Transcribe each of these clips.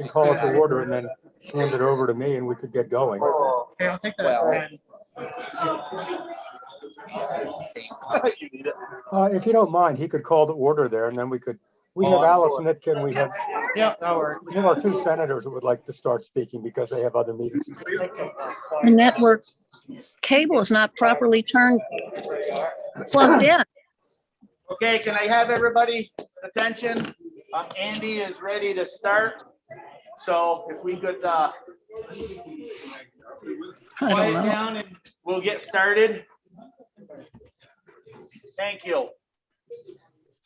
could call it to order and then hand it over to me and we could get going. Okay, I'll take that. If you don't mind, he could call to order there and then we have Alice Nitka and we have our two senators who would like to start speaking because they have other meetings. The network cable is not properly plugged in. Okay, can I have everybody's attention? Andy is ready to start. So if we could quiet down and we'll get started. Thank you.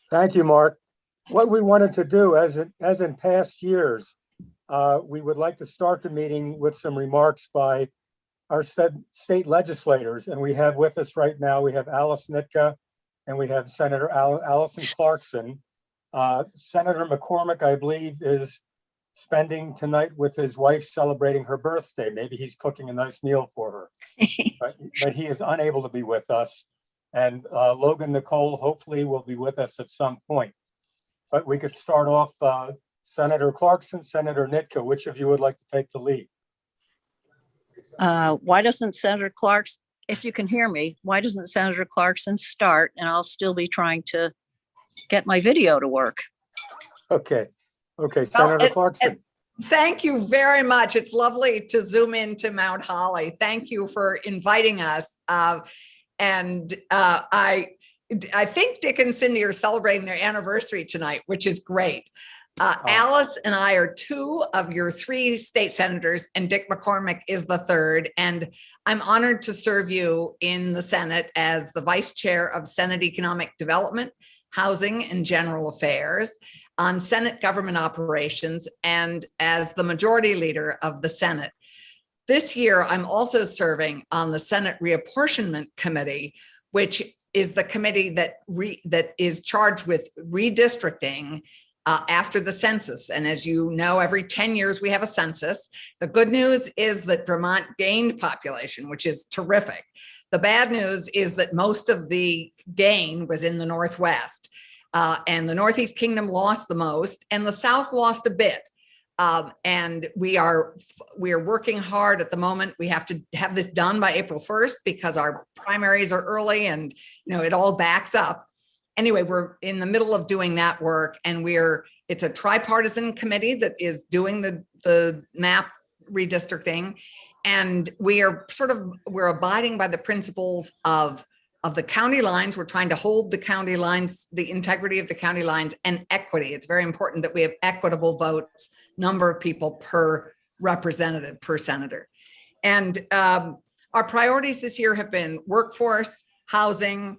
Thank you, Mark. What we wanted to do, as in past years, we would like to start the meeting with some remarks by our state legislators. And we have with us right now, we have Alice Nitka and we have Senator Allison Clarkson. Senator McCormick, I believe, is spending tonight with his wife celebrating her birthday. Maybe he's cooking a nice meal for her, but he is unable to be with us. And Logan Nicole hopefully will be with us at some point. But we could start off, Senator Clarkson, Senator Nitka, which of you would like to take the lead? Why doesn't Senator Clarkson, if you can hear me, why doesn't Senator Clarkson start? And I'll still be trying to get my video to work. Okay, Senator Clarkson. Thank you very much. It's lovely to zoom into Mount Holly. Thank you for inviting us. I think Dick and Cindy are celebrating their anniversary tonight, which is great. Alice and I are two of your three state senators, and Dick McCormick is the third. And I'm honored to serve you in the Senate as the Vice Chair of Senate Economic Development, Housing, and General Affairs, on Senate Government Operations, and as the Majority Leader of the Senate. This year, I'm also serving on the Senate Reapportionment Committee, which is the committee that is charged with redistricting after the census. And as you know, every 10 years we have a census. The good news is that Vermont gained population, which is terrific. The bad news is that most of the gain was in the Northwest, and the Northeast Kingdom lost the most, and the South lost a bit. And we are working hard at the moment. We have to have this done by April 1st because our primaries are early and it all backs up. Anyway, we're in the middle of doing that work, and it's a tripartisan committee that is doing the map redistricting. And we're abiding by the principles of the county lines. We're trying to hold the county lines, the integrity of the county lines, and equity. It's very important that we have equitable votes, number of people per representative, per senator. And our priorities this year have been workforce, housing,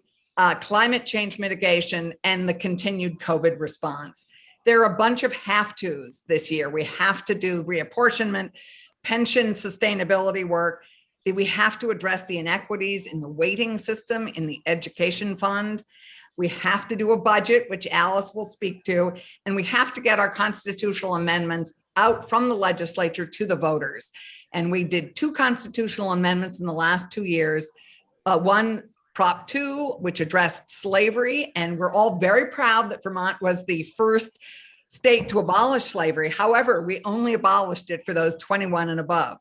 climate change mitigation, and the continued COVID response. There are a bunch of have-tos this year. We have to do reapportionment, pension sustainability work. We have to address the inequities in the weighting system, in the education fund. We have to do a budget, which Alice will speak to, and we have to get our constitutional amendments out from the legislature to the voters. And we did 2 constitutional amendments in the last 2 years. One, Prop 2, which addressed slavery, and we're all very proud that Vermont was the first state to abolish slavery. However, we only abolished it for those 21 and above.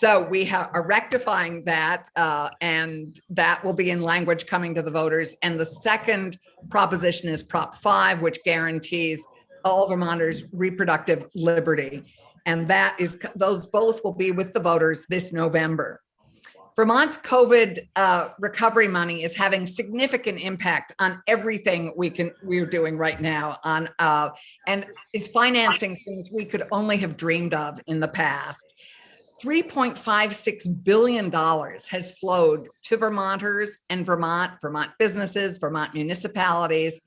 So we are rectifying that, and that will be in language coming to the voters. And the second proposition is Prop 5, which guarantees all Vermonters reproductive liberty. And those both will be with the voters this November. Vermont's COVID recovery money is having significant impact on everything we're doing right now and is financing things we could only have dreamed of in the past. $3.56 billion has flowed to Vermonters and Vermont businesses, Vermont municipalities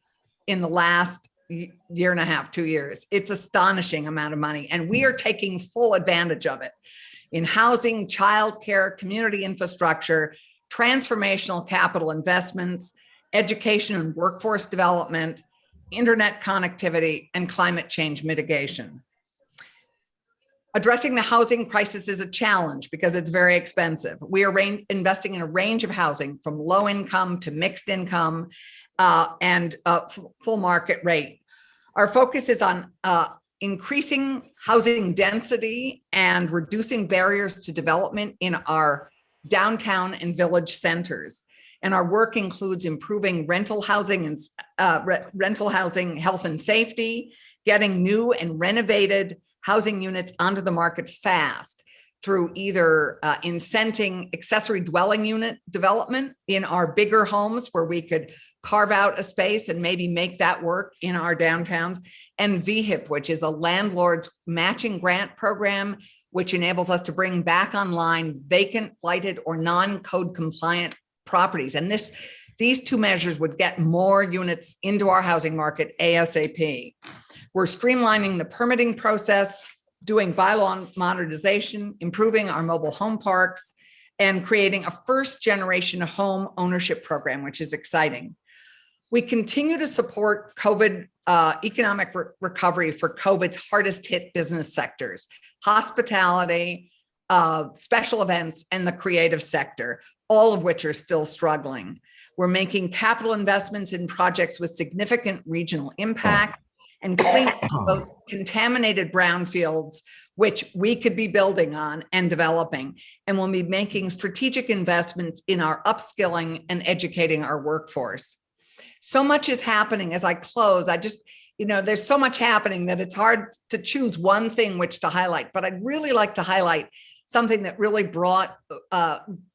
in the last year and a half, 2 years. It's astonishing amount of money, and we are taking full advantage of it in housing, childcare, community infrastructure, transformational capital investments, education and workforce development, internet connectivity, and climate change mitigation. Addressing the housing crisis is a challenge because it's very expensive. We are investing in a range of housing from low income to mixed income and full market rate. Our focus is on increasing housing density and reducing barriers to development in our downtown and village centers. And our work includes improving rental housing and rental housing health and safety, getting new and renovated housing units onto the market fast through either incenting accessory dwelling unit development in our bigger homes where we could carve out a space and maybe make that work in our downtowns, and VHIP, which is a landlord's matching grant program, which enables us to bring back online vacant, blighted, or non-code compliant properties. And these two measures would get more units into our housing market ASAP. We're streamlining the permitting process, doing bylaw modernization, improving our mobile home parks, and creating a first generation home ownership program, which is exciting. We continue to support COVID economic recovery for COVID's hardest hit business sectors, hospitality, special events, and the creative sector, all of which are still struggling. We're making capital investments in projects with significant regional impact and cleaning those contaminated brownfields, which we could be building on and developing. And we'll be making strategic investments in our upskilling and educating our workforce. So much is happening. As I close, there's so much happening that it's hard to choose one thing which to highlight, but I'd really like to highlight something that really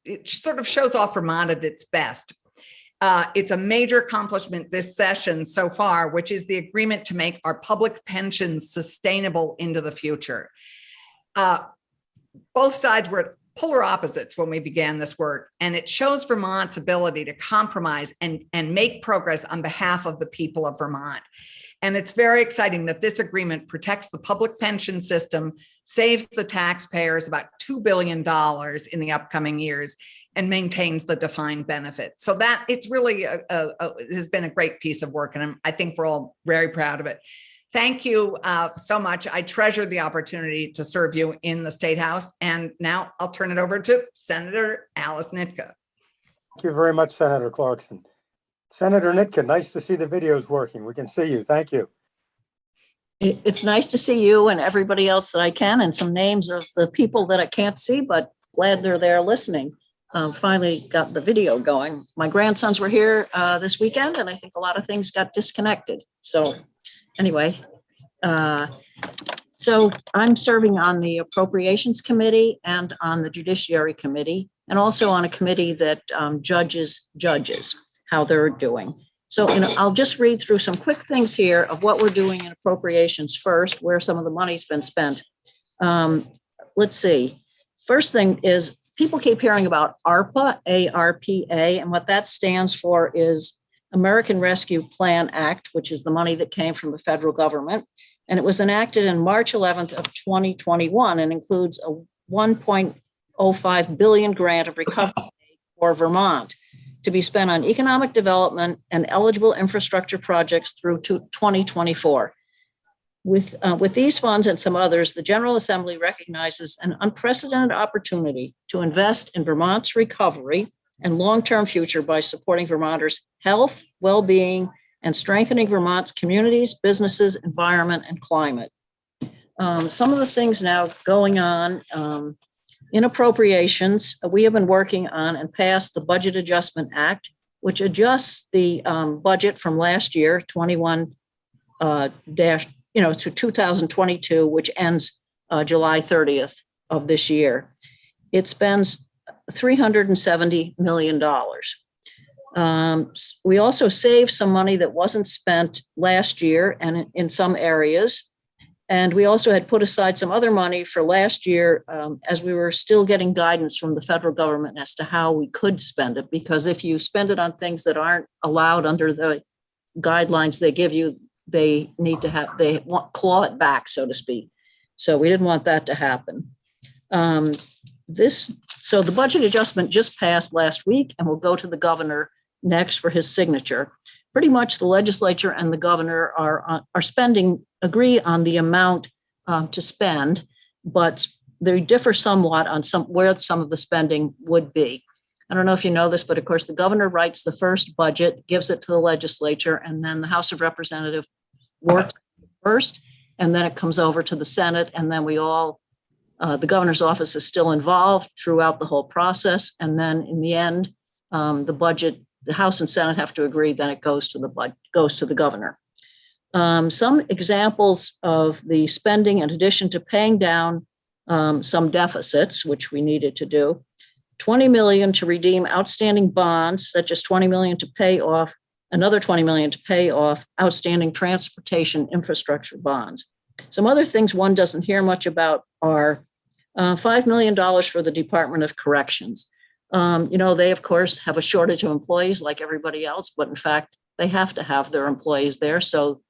it sort of shows off Vermont at its best. It's a major accomplishment this session so far, which is the agreement to make our public pensions sustainable into the future. Both sides were polar opposites when we began this work, and it shows Vermont's ability to compromise and make progress on behalf of the people of Vermont. And it's very exciting that this agreement protects the public pension system, saves the taxpayers about $2 billion in the upcoming years, and maintains the defined benefit. So that it's really has been a great piece of work, and I think we're all very proud of it. Thank you so much. I treasure the opportunity to serve you in the State House. And now I'll turn it over to Senator Alice Nitka. Thank you very much, Senator Clarkson. Senator Nitka, nice to see the videos working. We can see you. Thank you. It's nice to see you and everybody else that I can, and some names of the people that I can't see, but glad they're there listening. Finally got the video going. My grandsons were here this weekend, and I think a lot of things got disconnected. So anyway, so I'm serving on the Appropriations Committee and on the Judiciary Committee, and also on a committee that judges how they're doing. So I'll just read through some quick things here of what we're doing in appropriations first, where some of the money's been spent. Let's see. First thing is, people keep hearing about ARPA, A-R-P-A, and what that stands for is American Rescue Plan Act, which is the money that came from the federal government. And it was enacted in March 11th of 2021 and includes a $1.05 billion grant of recovery for Vermont to be spent on economic development and eligible infrastructure projects through to 2024. With these funds and some others, the General Assembly recognizes an unprecedented opportunity to invest in Vermont's recovery and long-term future by supporting Vermonters' health, well-being, and strengthening Vermont's communities, businesses, environment, and climate. Some of the things now going on in appropriations, we have been working on and passed the Budget Adjustment Act, which adjusts the budget from last year, 21 to 2022, which ends July 30th of this year. It spends $370 million. We also saved some money that wasn't spent last year and in some areas. And we also had put aside some other money for last year as we were still getting guidance from the federal government as to how we could spend it. Because if you spend it on things that aren't allowed under the guidelines they give you, they want claw it back, so to speak. So we didn't want that to happen. So the budget adjustment just passed last week and will go to the governor next for his signature. Pretty much the legislature and the governor are agree on the amount to spend, but they differ somewhat on where some of the spending would be. I don't know if you know this, but of course the governor writes the first budget, gives it to the legislature, and then the House of Representatives works first, and then it comes over to the Senate, and then the governor's office is still involved throughout the whole process. And then in the end, the budget, the House and Senate have to agree, then it goes to the governor. Some examples of the spending, in addition to paying down some deficits, which we needed to do: 20 million to redeem outstanding bonds, such as 20 million to pay off, another 20 million to pay off outstanding transportation infrastructure bonds. Some other things one doesn't hear much about are $5 million for the Department of Corrections. They, of course, have a shortage of employees like everybody else, but in fact, they have to have their employees there. So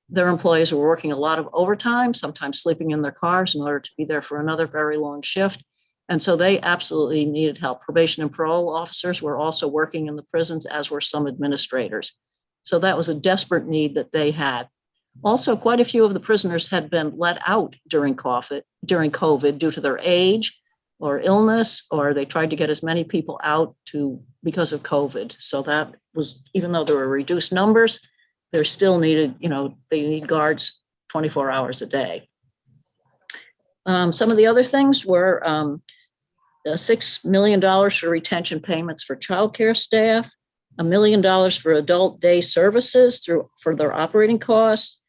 their employees were working a lot of overtime, sometimes sleeping in their cars in order to be there for another very long shift. And so they absolutely needed help. Probation and parole officers were also working in the prisons, as were some administrators. So that was a desperate need that they had. Also, quite a few of the prisoners had been let out during COVID due to their age or illness, or they tried to get as many people out because of COVID. So that was, even though there were reduced numbers, they're still needed, they need guards 24 hours a day. Some of the other things were $6 million for retention payments for childcare staff, $1 million for adult day services for their operating costs.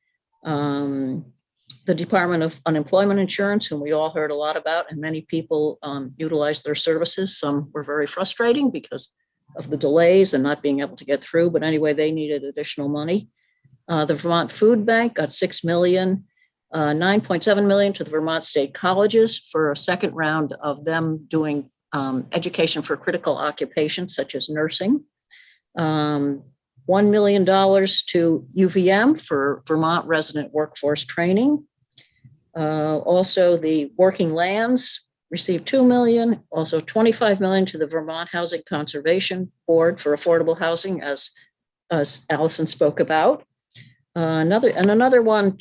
The Department of Unemployment Insurance, whom we all heard a lot about, and many people utilized their services. Some were very frustrating because of the delays and not being able to get through. But anyway, they needed additional money. The Vermont Food Bank got $6 million, $9.7 million to the Vermont State Colleges for a second round of them doing education for critical occupations such as nursing. $1 million to UVM for Vermont resident workforce training. Also, the Working Lands received $2 million, also $25 million to the Vermont Housing Conservation Board for affordable housing, as Allison spoke about. Another one,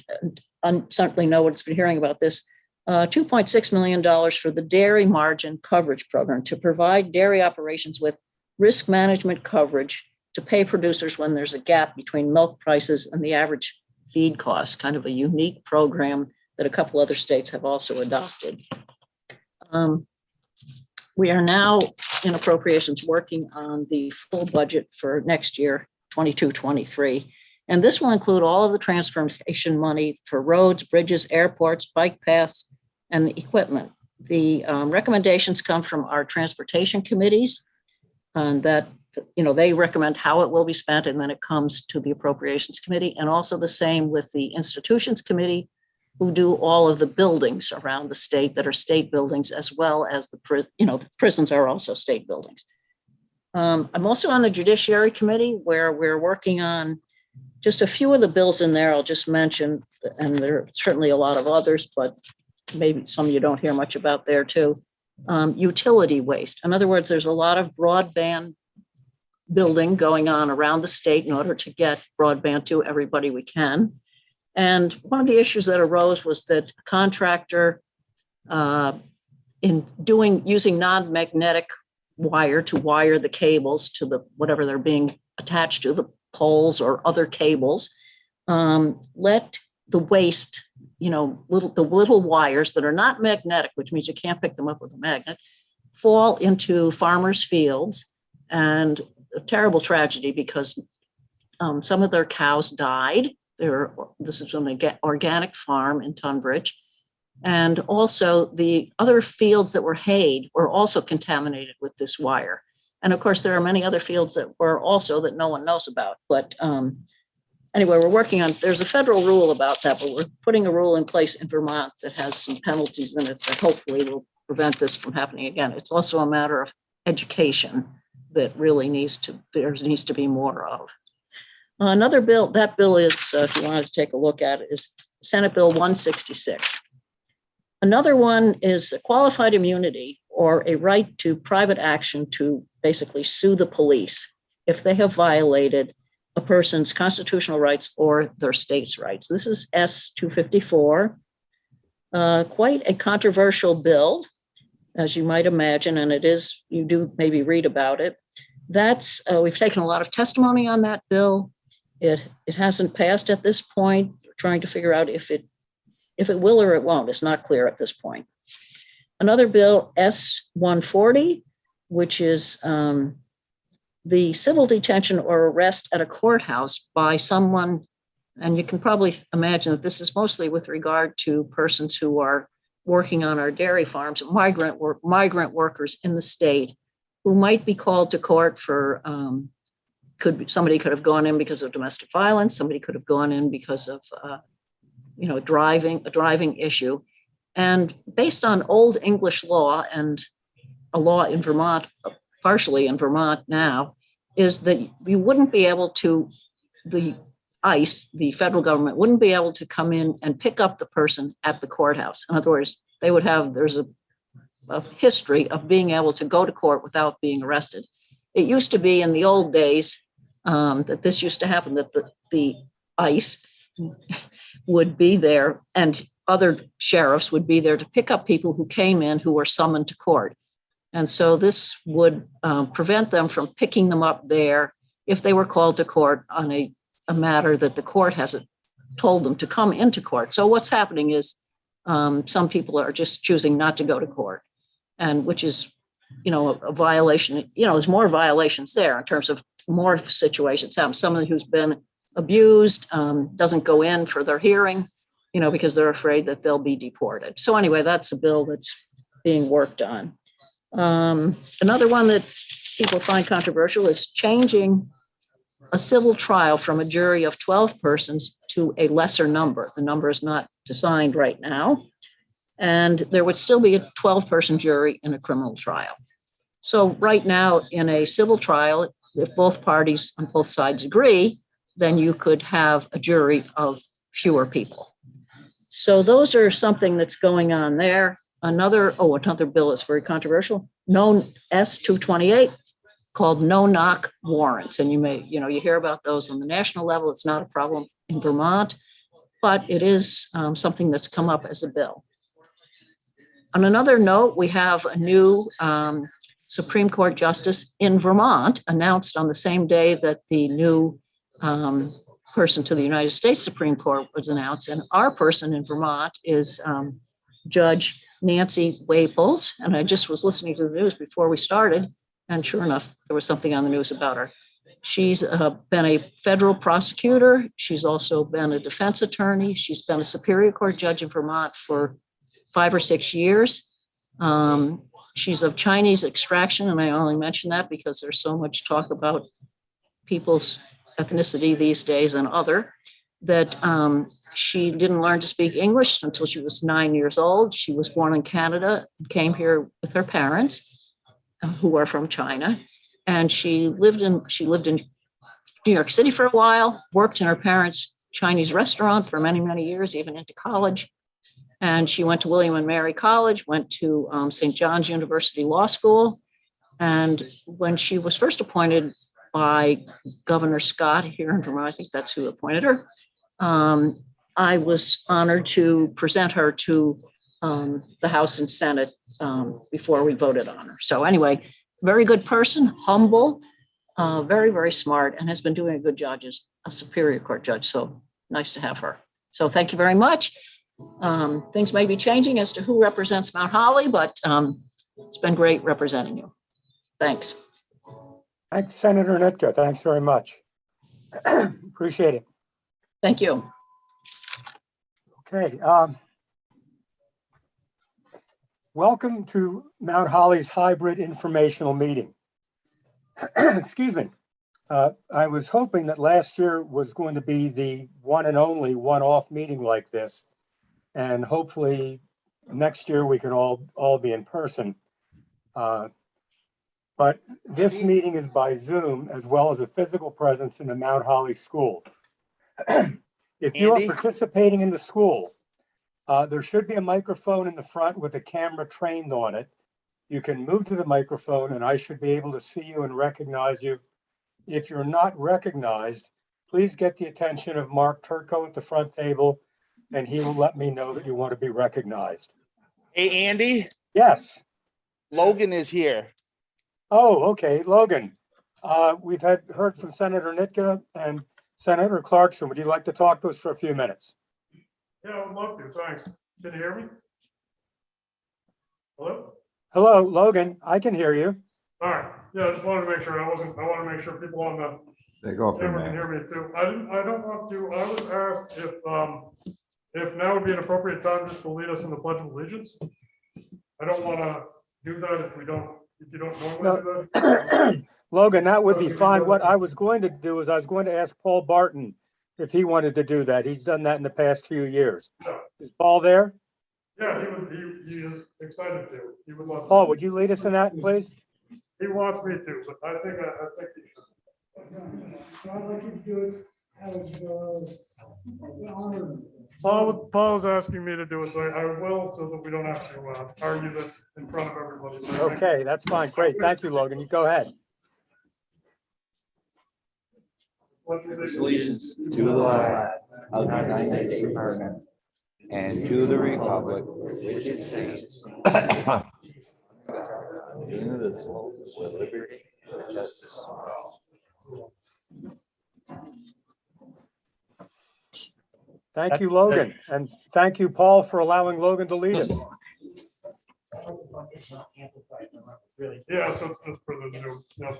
I certainly no one's been hearing about this, $2.6 million for the Dairy Margin Coverage Program to provide dairy operations with risk management coverage to pay producers when there's a gap between milk prices and the average feed costs, kind of a unique program that a couple other states have also adopted. We are now in appropriations working on the full budget for next year, 22-23. And this will include all of the transportation money for roads, bridges, airports, bike paths, and the equipment. The recommendations come from our transportation committees, and that they recommend how it will be spent, and then it comes to the Appropriations Committee, and also the same with the Institutions Committee, who do all of the buildings around the state that are state buildings, as well as the prisons are also state buildings. I'm also on the Judiciary Committee, where we're working on just a few of the bills in there. I'll just mention, and there are certainly a lot of others, but maybe some you don't hear much about there too. Utility waste. In other words, there's a lot of broadband building going on around the state in order to get broadband to everybody we can. And one of the issues that arose was that a contractor using non-magnetic wire to wire the cables to the whatever they're being attached to, the poles or other cables, let the waste, the little wires that are not magnetic, which means you can't pick them up with a magnet, fall into farmers' fields. And a terrible tragedy, because some of their cows died. This is an organic farm in Tunbridge. And also the other fields that were hayed were also contaminated with this wire. And of course, there are many other fields that were also that no one knows about. But anyway, we're working on, there's a federal rule about that, but we're putting a rule in place in Vermont that has some penalties in it that hopefully will prevent this from happening again. It's also a matter of education that really needs to be more of. Another bill, that bill is, if you wanted to take a look at it, is Senate Bill 166. Another one is a qualified immunity, or a right to private action to basically sue the police if they have violated a person's constitutional rights or their state's rights. This is S-254, quite a controversial bill, as you might imagine, and it is, you do maybe read about it. That's, we've taken a lot of testimony on that bill. It hasn't passed at this point. We're trying to figure out if it if it will or it won't, it's not clear at this point. Another bill, S-140, which is the civil detention or arrest at a courthouse by someone, and you can probably imagine that this is mostly with regard to persons who are working on our dairy farms, migrant workers in the state who might be called to court for, somebody could have gone in because of domestic violence, somebody could have gone in because of, a driving issue. And based on old English law and a law in Vermont, partially in Vermont now, is that you wouldn't be able to, the ICE, the federal government, wouldn't be able to come in and pick up the person at the courthouse. In other words, they would have, there's a history of being able to go to court without being arrested. It used to be in the old days that this used to happen, that the ICE would be there and other sheriffs would be there to pick up people who came in who were summoned to court. And so this would prevent them from picking them up there if they were called to court on a matter that the court hasn't told them to come into court. So what's happening is some people are just choosing not to go to court, and which is, a violation. There's more violations there in terms of more situations happen. Someone who's been abused doesn't go in for their hearing, because they're afraid that they'll be deported. So anyway, that's a bill that's being worked on. Another one that people find controversial is changing a civil trial from a jury of 12 persons to a lesser number. The number is not defined right now. And there would still be a 12-person jury in a criminal trial. So right now in a civil trial, if both parties on both sides agree, then you could have a jury of fewer people. So those are something that's going on there. Another bill is very controversial, known S-228, called no-knock warrants. And you hear about those on the national level. It's not a problem in Vermont, but it is something that's come up as a bill. On another note, we have a new Supreme Court justice in Vermont announced on the same day that the new person to the United States Supreme Court was announced. And our person in Vermont is Judge Nancy Waples. And I just was listening to the news before we started, and sure enough, there was something on the news about her. She's been a federal prosecutor. She's also been a defense attorney. She's been a Superior Court judge in Vermont for 5 or 6 years. She's of Chinese extraction, and I only mention that because there's so much talk about people's ethnicity these days and other, that she didn't learn to speak English until she was 9 years old. She was born in Canada, came here with her parents, who are from China, and she lived in New York City for a while, worked in her parents' Chinese restaurant for many, many years, even into college. And she went to William and Mary College, went to St. John's University Law School. And when she was first appointed by Governor Scott here in Vermont, I think that's who appointed her, I was honored to present her to the House and Senate before we voted on her. So anyway, very good person, humble, very, very smart, and has been doing a good job as a Superior Court judge. So nice to have her. So thank you very much. Things may be changing as to who represents Mount Holly, but it's been great representing you. Thanks. Thanks, Senator Nitka. Thanks very much. Appreciate it. Thank you. Okay. Welcome to Mount Holly's hybrid informational meeting. Excuse me. I was hoping that last year was going to be the one and only one-off meeting like this. And hopefully next year we can all be in person. But this meeting is by Zoom as well as a physical presence in the Mount Holly School. If you are participating in the school, there should be a microphone in the front with a camera trained on it. You can move to the microphone and I should be able to see you and recognize you. If you're not recognized, please get the attention of Mark Turco at the front table, and he will let me know that you want to be recognized. Hey, Andy. Yes. Logan is here. Oh, okay, Logan. We've heard from Senator Nitka and Senator Clarkson. Would you like to talk to us for a few minutes? Yeah, I would love to, thanks. Can you hear me? Hello? Hello, Logan, I can hear you. All right, yeah, I just wanted to make sure I want to make sure people on the They go for camera can me. hear me too. I don't want to, I was asked if now would be an appropriate time just to lead us in the Pledge of Allegiance. I don't want to do that if you don't normally do that. Logan, that would be fine. What I was going to do is I was going to ask Paul Barton if he wanted to do that. He's done that in the past few years. Yeah. Is Paul there? Yeah, he is excited to. He would love to. Paul, would you lead us in that, please? He wants me to, but I think he should. I'd like you to do it as, honor. Paul's asking me to do it, so I will, so that we don't have to argue this in front of everybody. So I think- Okay, that's fine. Great. Thank you, Logan. You go ahead. Allegiance to the flag of the United States of America and to the republic which it stands. Indivisible, with liberty and justice for all. Thank you, Logan. And thank you, Paul, for allowing Logan to lead us. Yeah, so it's just for the Zoom, yeah.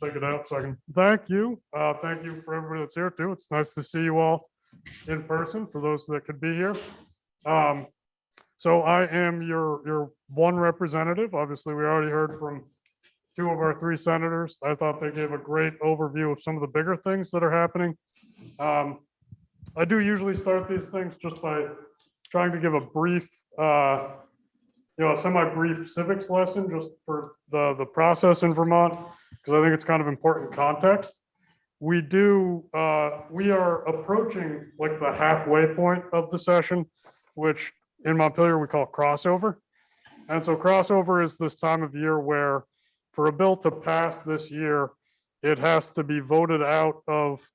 Take it out so I can, thank you for everybody that's here too. It's nice to see you all in person, for those that could be here. So I am your one representative. Obviously, we already heard from two of our three senators. I thought they gave a great overview of some of the bigger things that are happening. I do usually start these things just by trying to give a brief, a semi-brief civics lesson just for the process in Vermont, because I think it's kind of important context. We are approaching like the halfway point of the session, which in Montpelier we call crossover. And so crossover is this time of year where for a bill to pass this year, it has to be voted out of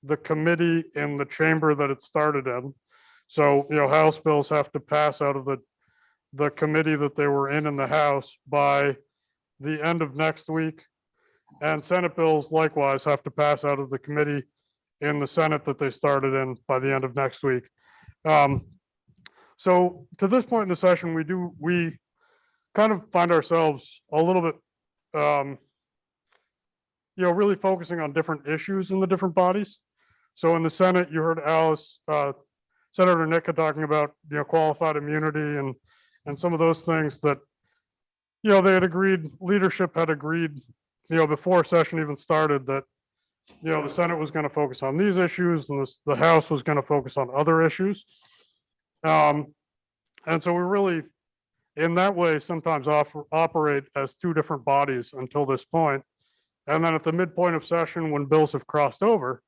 the committee in the chamber that it started in. So, House bills have to pass out of the committee that they were in the House by the end of next week. And Senate bills likewise have to pass out of the committee in the Senate that they started in by the end of next week. So to this point in the session, we kind of find ourselves a little bit, really focusing on different issues in the different bodies. So in the Senate, you heard Senator Nika talking about, qualified immunity and some of those things that, they had agreed, leadership had agreed, before session even started that, the Senate was going to focus on these issues and the House was going to focus on other issues. And so we really, in that way, sometimes operate as two different bodies until this point. And then at the midpoint of session, when bills have crossed over,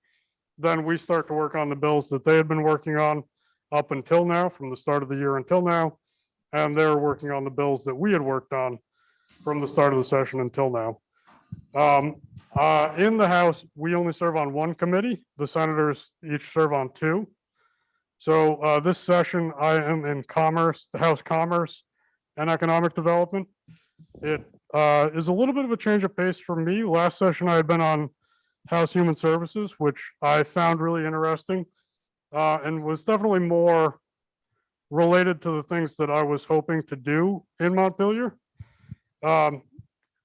then we start to work on the bills that they had been working on up until now, from the start of the year until now. And they're working on the bills that we had worked on from the start of the session until now. In the House, we only serve on one committee. The senators each serve on two. So this session, I am in Commerce, the House Commerce and Economic Development. It is a little bit of a change of pace for me. Last session, I had been on House Human Services, which I found really interesting and was definitely more related to the things that I was hoping to do in Montpelier.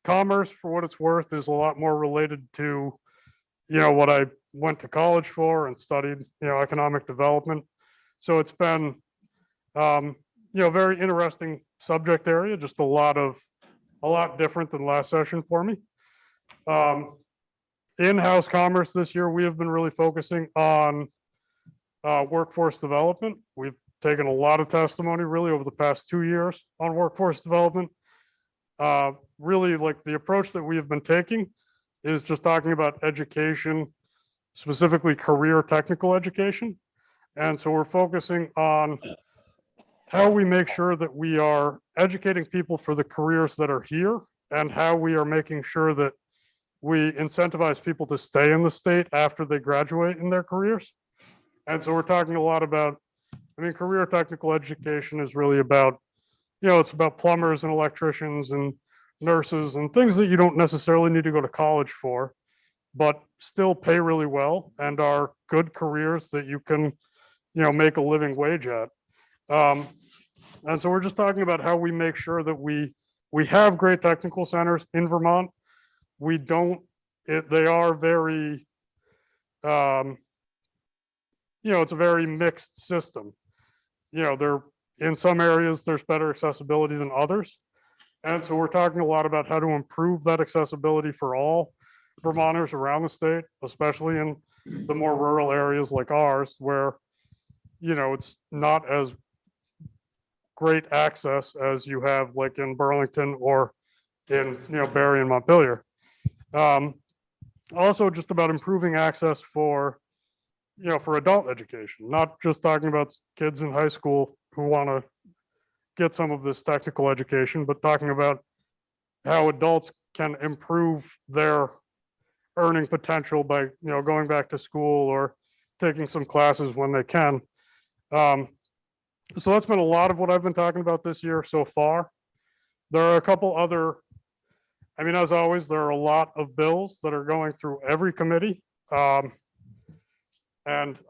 Commerce, for what it's worth, is a lot more related to, what I went to college for and studied, economic development. So it's been, very interesting subject area, just a lot different than last session for me. In-house commerce this year, we have been really focusing on workforce development. We've taken a lot of testimony really over the past 2 years on workforce development. Really, like the approach that we have been taking is just talking about education, specifically career technical education. And so we're focusing on how we make sure that we are educating people for the careers that are here and how we are making sure that we incentivize people to stay in the state after they graduate in their careers. And so we're talking a lot about, career technical education is really about, it's about plumbers and electricians and nurses and things that you don't necessarily need to go to college for. but still pay really well and are good careers that you can, make a living wage at. And so we're just talking about how we make sure that we have great technical centers in Vermont. We don't, they are very, it's a very mixed system. They're in some areas, there's better accessibility than others. And so we're talking a lot about how to improve that accessibility for all Vermonters around the state, especially in the more rural areas like ours, where, it's not as great access as you have like in Burlington or in, Barry and Montpelier. Also just about improving access for, for adult education, not just talking about kids in high school who want to get some of this technical education, but talking about how adults can improve their earning potential by, going back to school or taking some classes when they can. So that's been a lot of what I've been talking about this year so far. There are a couple other, as always, there are a lot of bills that are going through every committee. And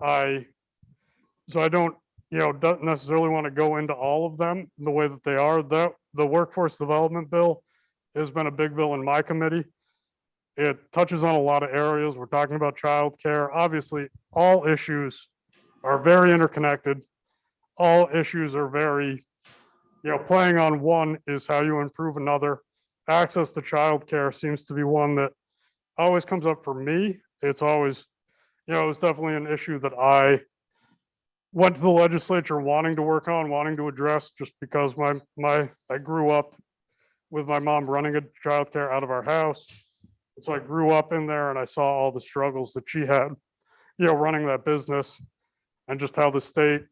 I don't, don't necessarily want to go into all of them the way that they are. The workforce development bill has been a big bill in my committee. It touches on a lot of areas. We're talking about childcare. Obviously, all issues are very interconnected. All issues are very, playing on one is how you improve another. Access to childcare seems to be one that always comes up for me. It's always, it was definitely an issue that I went to the legislature wanting to work on, wanting to address, just because I grew up with my mom running a childcare out of our house. So I grew up in there and I saw all the struggles that she had, running that business, and just how the state,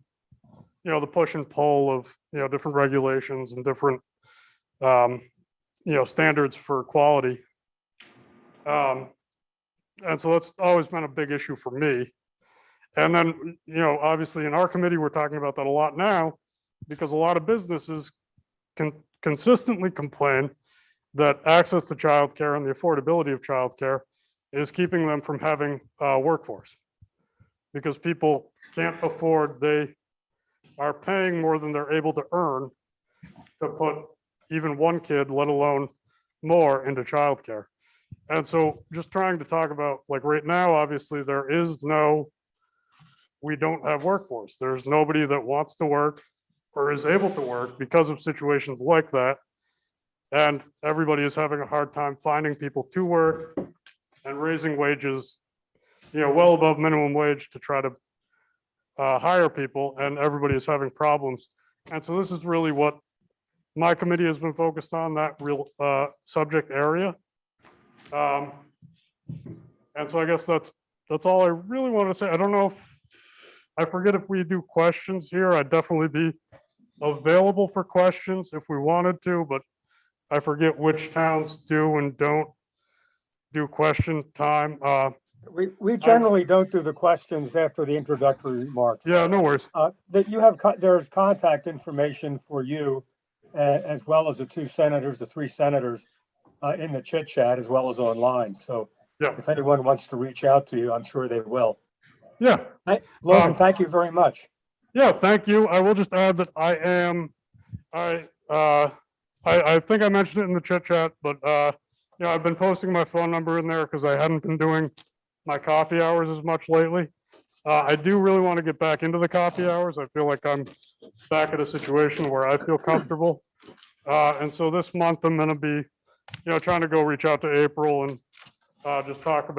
the push and pull of, different regulations and different, standards for quality. And so that's always been a big issue for me. And then, obviously in our committee, we're talking about that a lot now, because a lot of businesses can consistently complain that access to childcare and the affordability of childcare is keeping them from having a workforce. Because people can't afford, they are paying more than they're able to earn to put even one kid, let alone more, into childcare. And so just trying to talk about, like right now, obviously we don't have workforce. There's nobody that wants to work or is able to work because of situations like that. And everybody is having a hard time finding people to work and raising wages, well above minimum wage to try to hire people, and everybody is having problems. And so this is really what my committee has been focused on, that real subject area. And so I guess that's all I really want to say. I don't know if, I forget if we do questions here. I'd definitely be available for questions if we wanted to, but I forget which towns do and don't do question time. We generally don't do the questions after the introductory remarks. Yeah, no worries. That you have, there's contact information for you, as well as the three senators in the chit chat, as well as online. So Yeah. if anyone wants to reach out to you, I'm sure they will. Yeah. Logan, thank you very much. Yeah, thank you. I will just add that I think I mentioned it in the chit chat, but I've been posting my phone number in there because I hadn't been doing my coffee hours as much lately. I do really want to get back into the coffee hours. I feel like I'm back at a situation where I feel comfortable. And so this month I'm going to be, trying to go reach out to April and just talk at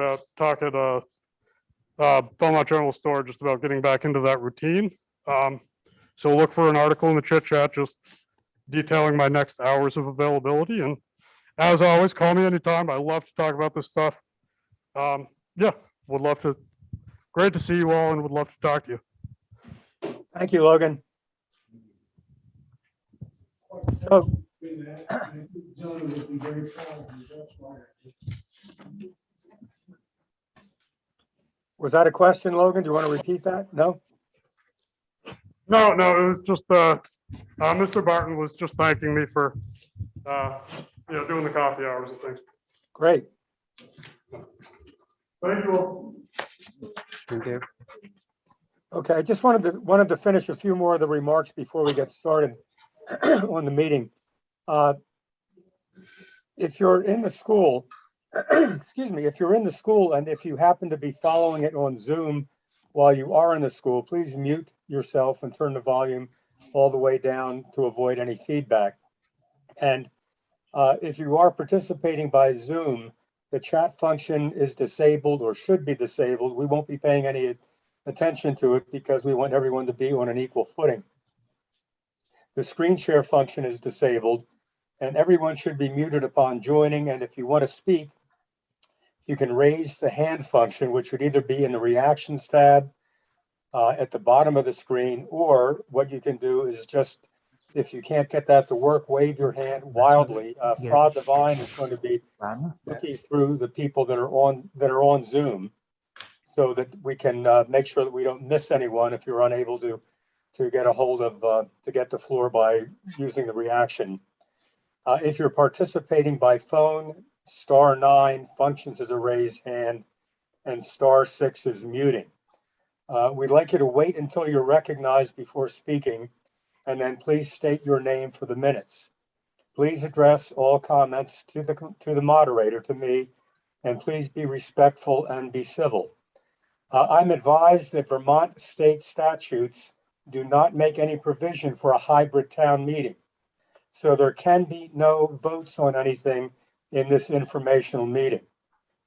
Belmont General Store, just about getting back into that routine. So look for an article in the chit chat, just detailing my next hours of availability. And as always, call me anytime. I love to talk about this stuff. Yeah, would love to. Great to see you all and would love to talk to you. Thank you, Logan. So, was that a question, Logan? Do you want to repeat that? No? No, it was just, Mr. Barton was just thanking me for, doing the coffee hours and things. Great. Thank you all. Thank you. Okay, I just wanted to finish a few more of the remarks before we get started on the meeting. If you're in the school, excuse me, if you're in the school and if you happen to be following it on Zoom while you are in the school, please mute yourself and turn the volume all the way down to avoid any feedback. And if you are participating by Zoom, the chat function is disabled or should be disabled. We won't be paying any attention to it because we want everyone to be on an equal footing. The screen share function is disabled and everyone should be muted upon joining. And if you want to speak, you can raise the hand function, which would either be in the reactions tab at the bottom of the screen, or what you can do is just, if you can't get that to work, wave your hand wildly. Fraud Divine is going to be looking through the people that are on Zoom so that we can make sure that we don't miss anyone if you're unable to get a hold of, to get the floor by using the reaction. If you're participating by phone, *9 functions as a raised hand and *6 is muting. We'd like you to wait until you're recognized before speaking, and then please state your name for the minutes. Please address all comments to the moderator, to me, and please be respectful and be civil. I'm advised that Vermont state statutes do not make any provision for a hybrid town meeting. So there can be no votes on anything in this informational meeting.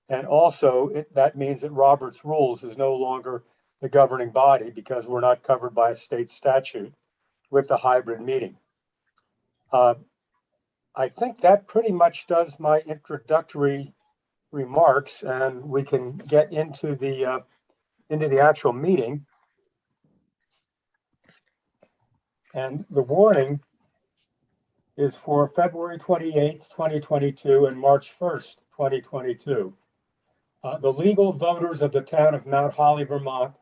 And also that means that Robert's Rules is no longer the governing body because we're not covered by a state statute with the hybrid meeting. I think that pretty much does my introductory remarks, and we can get into the actual meeting. And the warning is for February 28th, 2022 and March 1st, 2022. The legal voters of the town of Mount Holly, Vermont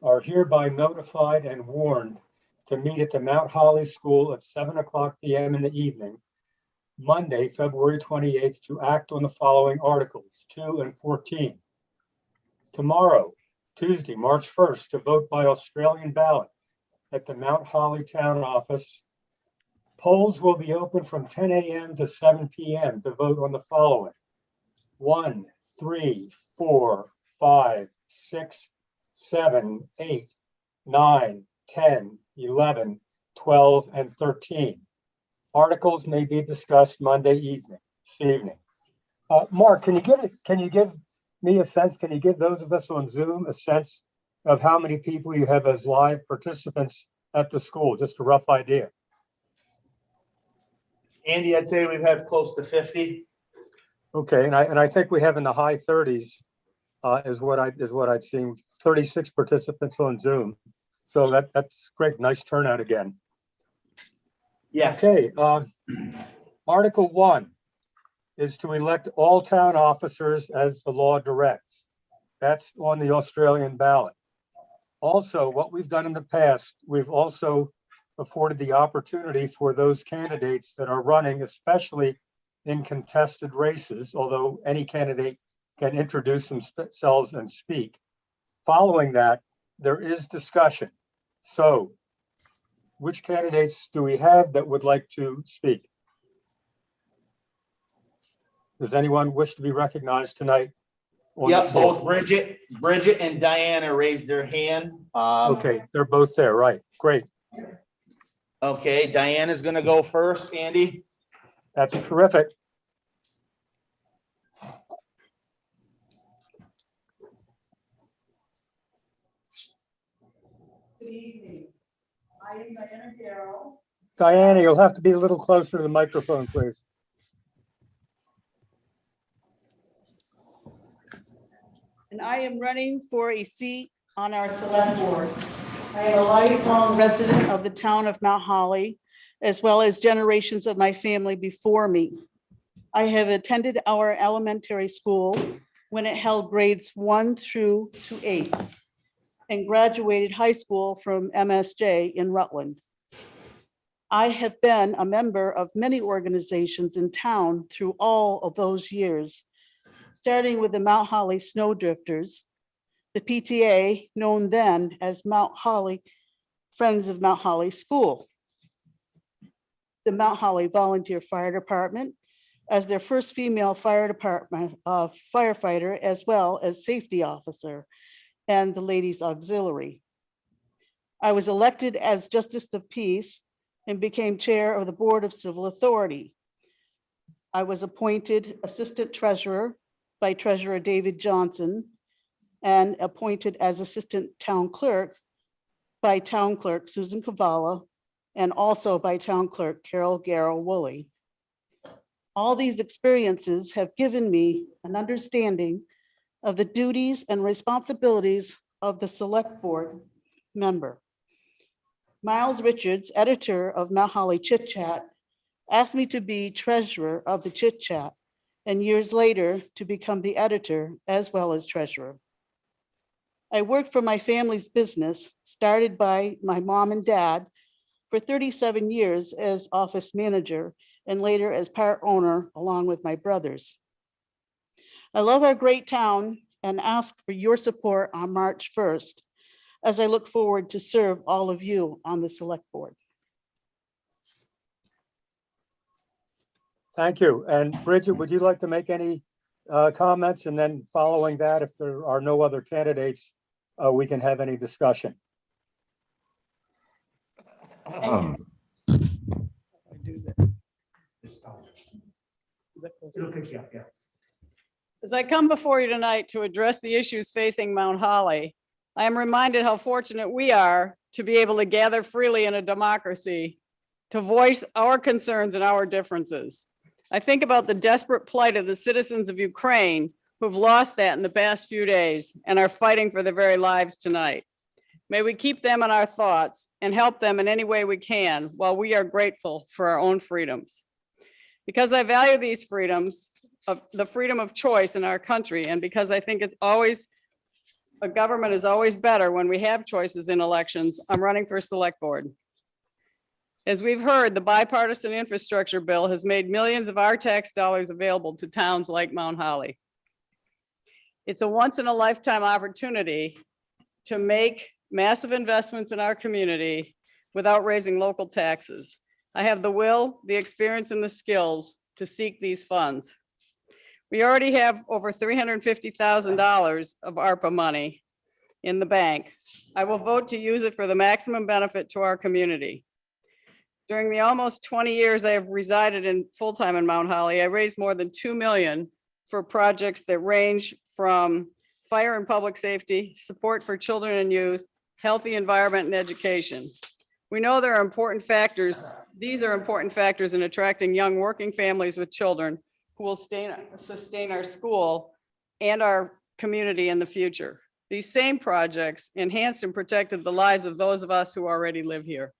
are hereby notified and warned to meet at the Mount Holly School at 7:00 p.m. in the evening, Monday, February 28th, to act on the following articles, 2 and 14. Tomorrow, Tuesday, March 1st, to vote by Australian ballot at the Mount Holly Town Office. Polls will be open from 10 a.m. to 7 p.m. to vote on the following: 1, 3, 4, 5, 6, 7, 8, 9, 10, 11, 12, and 13. Articles may be discussed Monday this evening. Mark, can you give me a sense, can you give those of us on Zoom a sense of how many people you have as live participants at the school? Just a rough idea. Andy, I'd say we've had close to 50. Okay, and I think we have in the high 30s is what I'd seen. 36 participants on Zoom, so that's great. Nice turnout again. Yes. Okay, Article 1 is to elect all town officers as the law directs. That's on the Australian ballot. Also, what we've done in the past, we've also afforded the opportunity for those candidates that are running, especially in contested races, although any candidate can introduce themselves and speak. Following that, there is discussion. So, which candidates do we have that would like to speak? Does anyone wish to be recognized tonight? Yep, both Bridget and Diana raised their hand. Okay, they're both there, right? Great. Okay, Diana's gonna go first, Andy. That's terrific. Good evening. I am Diana Darrow. Diana, you'll have to be a little closer to the microphone, please. And I am running for a seat on our select board. I am a lifelong resident of the town of Mount Holly, as well as generations of my family before me. I have attended our elementary school when it held grades 1 through to 8 and graduated high school from MSJ in Rutland. I have been a member of many organizations in town through all of those years, starting with the Mount Holly Snowdrifters, the PTA, known then as Mount Holly Friends of Mount Holly School, the Mount Holly Volunteer Fire Department as their first female fire department firefighter, as well as safety officer, and the Ladies Auxiliary. I was elected as Justice of Peace and became chair of the Board of Civil Authority. I was appointed Assistant Treasurer by Treasurer David Johnson and appointed as Assistant Town Clerk by Town Clerk Susan Cavallo and also by Town Clerk Carol Garrow Woolley. All these experiences have given me an understanding of the duties and responsibilities of the Select Board member. Miles Richards, editor of Mount Holly Chit Chat, asked me to be treasurer of the Chit Chat, and years later to become the editor as well as treasurer. I worked for my family's business, started by my mom and dad, for 37 years as office manager and later as part owner along with my brothers. I love our great town and ask for your support on March 1st, as I look forward to serve all of you on the Select Board. Thank you. And Bridget, would you like to make any comments? And then following that, if there are no other candidates, we can have any discussion. I do this. As I come before you tonight to address the issues facing Mount Holly, I am reminded how fortunate we are to be able to gather freely in a democracy to voice our concerns and our differences. I think about the desperate plight of the citizens of Ukraine who've lost that in the past few days and are fighting for their very lives tonight. May we keep them in our thoughts and help them in any way we can while we are grateful for our own freedoms. Because I value these freedoms, of the freedom of choice in our country, and because I think a government is always better when we have choices in elections, I'm running for Select Board. As we've heard, the bipartisan infrastructure bill has made millions of our tax dollars available to towns like Mount Holly. It's a once in a lifetime opportunity to make massive investments in our community without raising local taxes. I have the will, the experience, and the skills to seek these funds. We already have over $350,000 of ARPA money in the bank. I will vote to use it for the maximum benefit to our community. During the almost 20 years I have resided in full-time in Mount Holly, I raised more than $2 million for projects that range from fire and public safety, support for children and youth, healthy environment, and education. We know there are important factors. These are important factors in attracting young working families with children who will sustain our school and our community in the future. These same projects enhanced and protected the lives of those of us who already live here.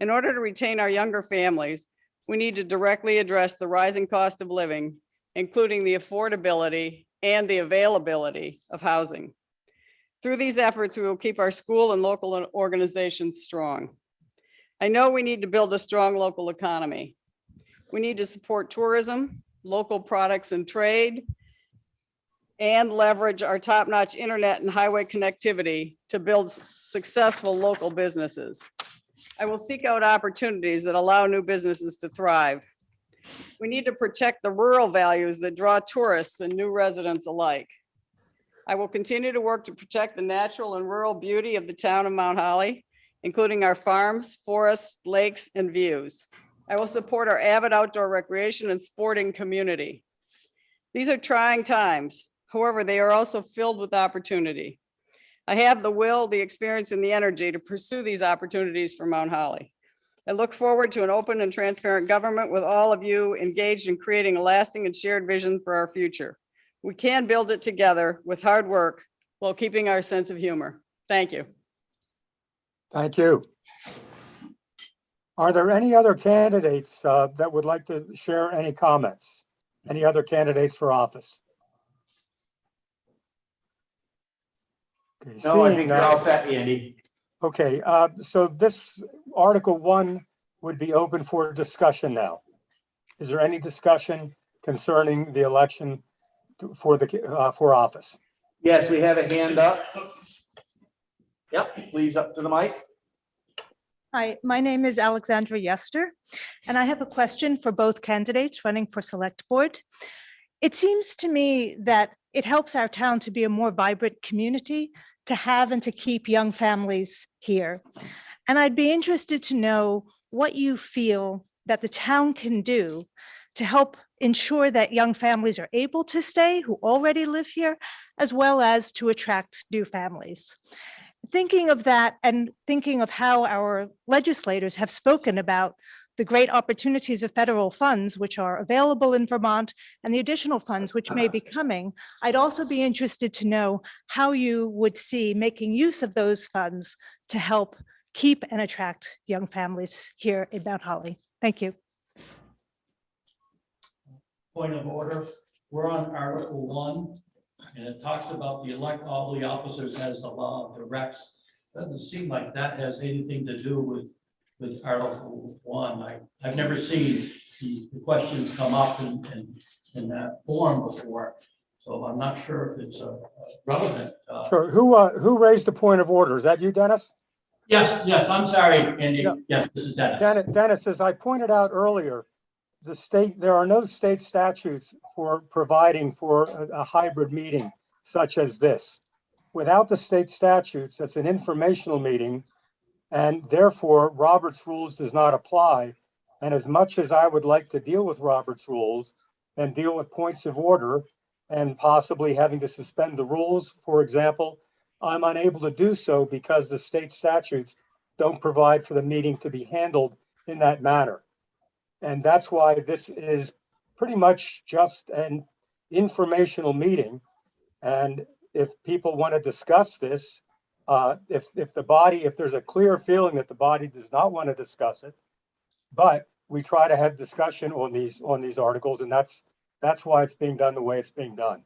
In order to retain our younger families, we need to directly address the rising cost of living, including the affordability and the availability of housing. Through these efforts, we will keep our school and local organizations strong. I know we need to build a strong local economy. We need to support tourism, local products and trade, and leverage our top-notch internet and highway connectivity to build successful local businesses. I will seek out opportunities that allow new businesses to thrive. We need to protect the rural values that draw tourists and new residents alike. I will continue to work to protect the natural and rural beauty of the town of Mount Holly, including our farms, forests, lakes, and views. I will support our avid outdoor recreation and sporting community. These are trying times. However, they are also filled with opportunity. I have the will, the experience, and the energy to pursue these opportunities for Mount Holly. I look forward to an open and transparent government with all of you engaged in creating a lasting and shared vision for our future. We can build it together with hard work while keeping our sense of humor. Thank you. Thank you. Are there any other candidates that would like to share any comments? Any other candidates for office? Okay, No, I seeing think you're none. all set, Andy. Okay, so this Article 1 would be open for discussion now. Is there any discussion concerning the election for office. Yes, we have a hand up. Yep, please up to the mic. Hi, my name is Alexandra Yester, and I have a question for both candidates running for Select Board. It seems to me that it helps our town to be a more vibrant community, to have and to keep young families here. And I'd be interested to know what you feel that the town can do to help ensure that young families are able to stay who already live here, as well as to attract new families. Thinking of that and thinking of how our legislators have spoken about the great opportunities of federal funds which are available in Vermont and the additional funds which may be coming, I'd also be interested to know how you would see making use of those funds to help keep and attract young families here in Mount Holly. Thank you. Point of order, we're on Article 1, and it talks about the elect all the officers as the law directs. Doesn't seem like that has anything to do with Article 1. I've never seen the questions come up in that form before, so I'm not sure if it's relevant. Sure. Who raised the point of order? Is that you, Dennis? Yes, I'm sorry, Andy. No. Yes, this is Dennis. Dennis, as I pointed out earlier, there are no state statutes for providing for a hybrid meeting such as this. Without the state statutes, it's an informational meeting, and therefore Robert's rules does not apply. And as much as I would like to deal with Robert's rules and deal with points of order and possibly having to suspend the rules, for example, I'm unable to do so because the state statutes don't provide for the meeting to be handled in that manner. And that's why this is pretty much just an informational meeting. And if people want to discuss this, if there's a clear feeling that the body does not want to discuss it, but we try to have discussion on these articles, and that's why it's being done the way it's being done.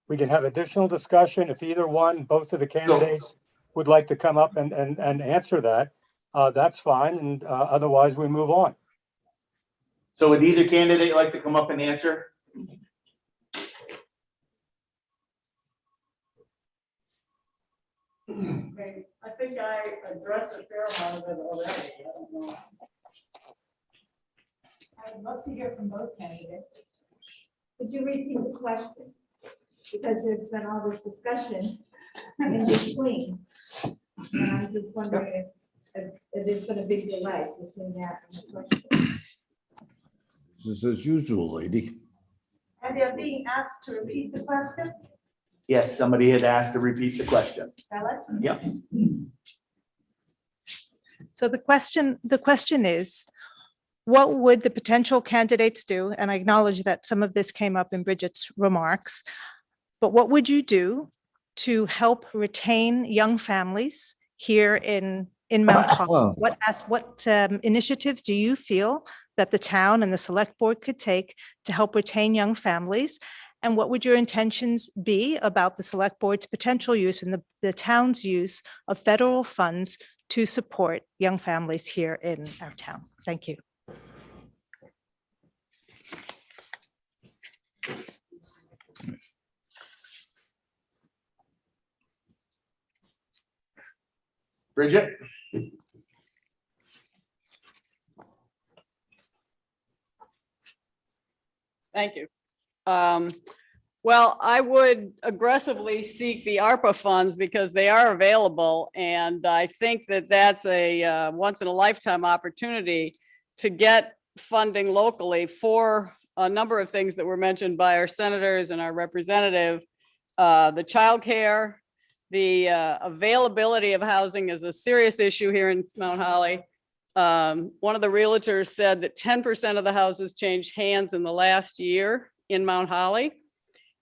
We can have additional discussion if both of the candidates would like to come up and answer that. That's fine, and otherwise we move on. So would either candidate like to come up and answer? Okay, I think I addressed a fair amount of it already. I don't know. I would love to hear from both candidates. Could you repeat the question? Because there's been all this discussion in between. And I'm just wondering if there's been a big delay between that and the question. This is as usual, lady. And they're being asked to repeat the question? Yes, somebody had asked to repeat the question. Alex? Yep. So the question is, what would the potential candidates do? And I acknowledge that some of this came up in Bridget's remarks, but what would you do to help retain young families here in Mount Holly? What initiatives do you feel that the town and the select board could take to help retain young families? And what would your intentions be about the select board's potential use and the town's use of federal funds to support young families here in our town? Thank you. Bridget? Thank you. Well, I would aggressively seek the ARPA funds because they are available. And I think that that's a once in a lifetime opportunity to get funding locally for a number of things that were mentioned by our senators and our representative. The childcare, the availability of housing is a serious issue here in Mount Holly. One of the realtors said that 10% of the houses changed hands in the last year in Mount Holly.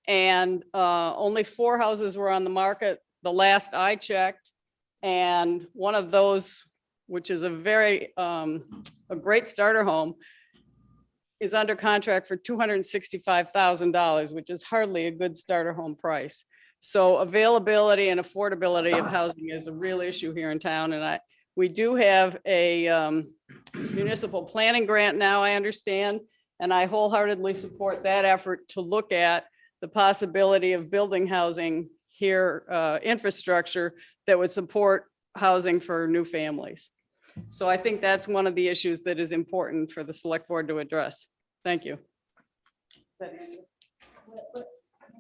And only 4 houses were on the market the last I checked. And one of those, which is a great starter home, is under contract for $265,000, which is hardly a good starter home price. So availability and affordability of housing is a real issue here in town. And We do have a municipal planning grant now, I understand, and I wholeheartedly support that effort to look at the possibility of building housing here, infrastructure that would support housing for new families. So I think that's one of the issues that is important for the select board to address. Thank you.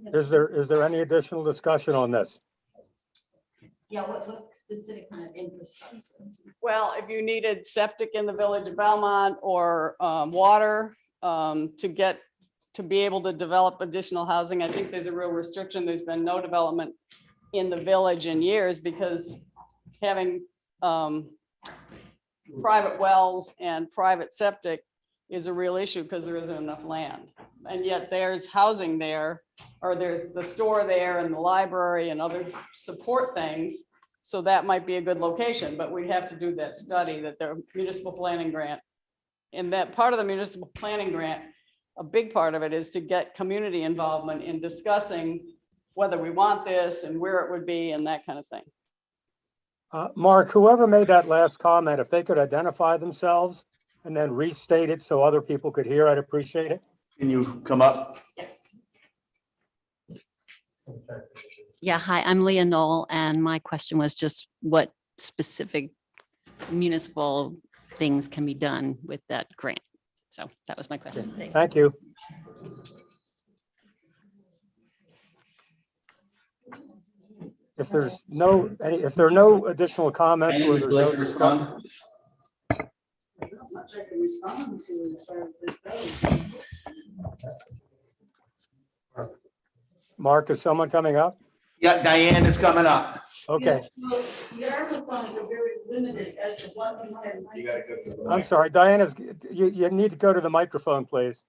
Is there any additional discussion on this? Yeah, what specific kind of infrastructure? Well, if you needed septic in the village of Belmont or water to be able to develop additional housing, I think there's a real restriction. There's been no development in the village in years because having private wells and private septic is a real issue because there isn't enough land. And yet there's housing there, or there's the store there and the library and other support things. So that might be a good location, but we'd have to do that study that the municipal planning grant. And that part of the municipal planning grant, a big part of it is to get community involvement in discussing whether we want this and where it would be and that kind of thing. Mark, whoever made that last comment, if they could identify themselves and then restate it so other people could hear, I'd appreciate it. Can you come up? Yeah, hi, I'm Leah Knoll, and my question was just what specific municipal things can be done with that grant? So that was my question. Thank you. If there's if there are no additional comments or there's no discussion. Mark, is someone coming up? Yeah, Diane is coming up. Okay. The ARPA funds are very limited as to what we might. I'm sorry, Diana's, you need to go to the microphone, please.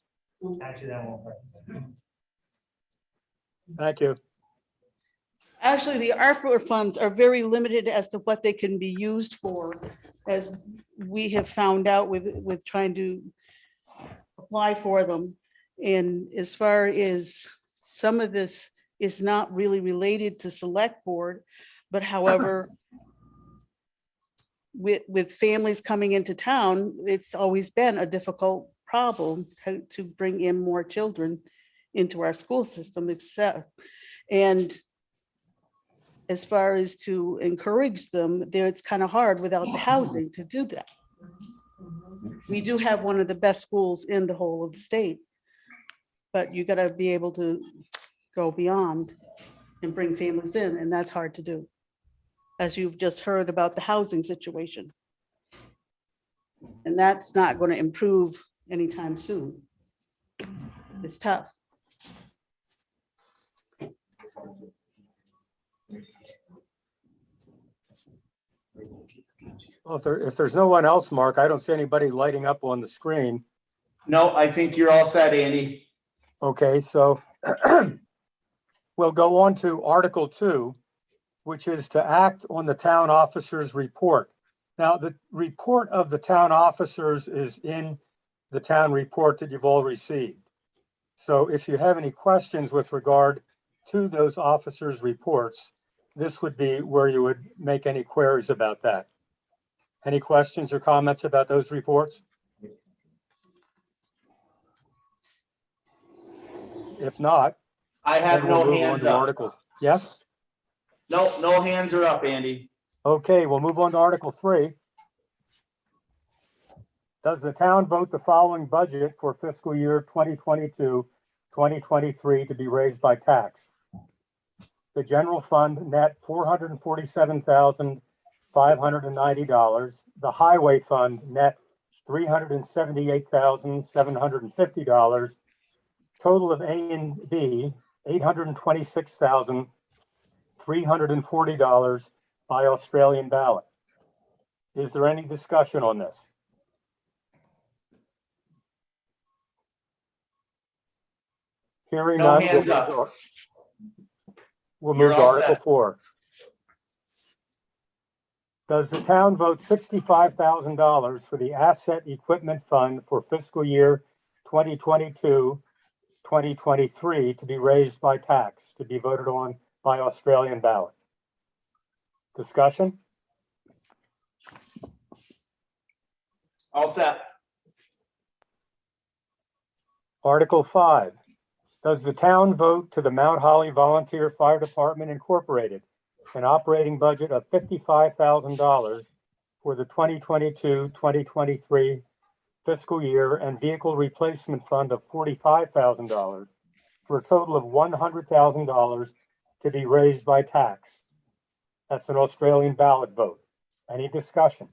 Actually, that won't work. Thank you. Actually, the ARPA funds are very limited as to what they can be used for, as we have found out with trying to apply for them. And as far as some of this is not really related to select board, but however, with families coming into town, it's always been a difficult problem to bring in more children into our school system, and as far as to encourage them there, it's kind of hard without the housing to do that. We do have one of the best schools in the whole of the state, but you got to be able to go beyond and bring families in, and that's hard to do, as you've just heard about the housing situation. And that's not going to improve anytime soon. It's tough. Well, if there's no one else, Mark, I don't see anybody lighting up on the screen. No, I think you're all set, Andy. Okay, so we'll go on to Article 2, which is to act on the town officer's report. Now, the report of the town officers is in the town report that you've all received. So if you have any questions with regard to those officers' reports, this would be where you would make any queries about that. Any questions or comments about those reports? If not, I have then we'll no move on hands to up. Articles. Yes? No hands are up, Andy. Okay, we'll move on to Article 3. Does the town vote the following budget for fiscal year 2022, 2023 to be raised by tax? The general fund net $447,590. The highway fund net $378,750. Total of A and B, $826,340 by Australian Ballot. Is there any discussion on this? Hearing No none. hands up. We'll You're move to all Article set. 4. Does the town vote $65,000 for the Asset Equipment Fund for fiscal year 2022, 2023 to be raised by tax, to be voted on by Australian Ballot? Discussion? All set. Article 5, does the town vote to the Mount Holly Volunteer Fire Department Incorporated an operating budget of $55,000 for the 2022-2023 fiscal year and vehicle replacement fund of $45,000 for a total of $100,000 to be raised by tax? That's an Australian ballot vote. Any discussion?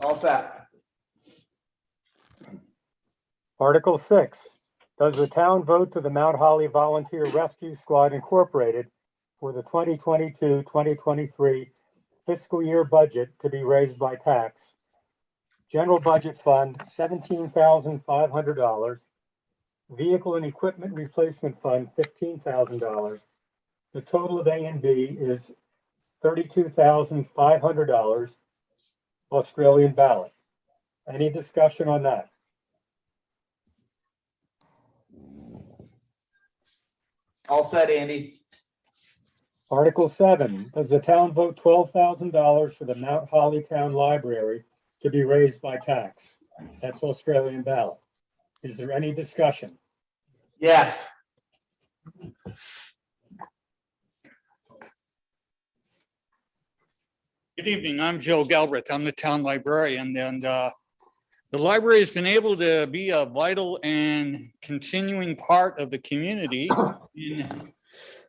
All set. Article 6, does the town vote to the Mount Holly Volunteer Rescue Squad Incorporated for the 2022-2023 fiscal year budget to be raised by tax? General budget fund, $17,500. Vehicle and equipment replacement fund, $15,000. The total of A and B is $32,500. Australian ballot. Any discussion on that? All set, Andy. Article 7, does the town vote $12,000 for the Mount Holly Town Library to be raised by tax? That's Australian ballot. Is there any discussion? Yes. Good evening. I'm Joe Galbraith. I'm the town librarian, and the library has been able to be a vital and continuing part of the community in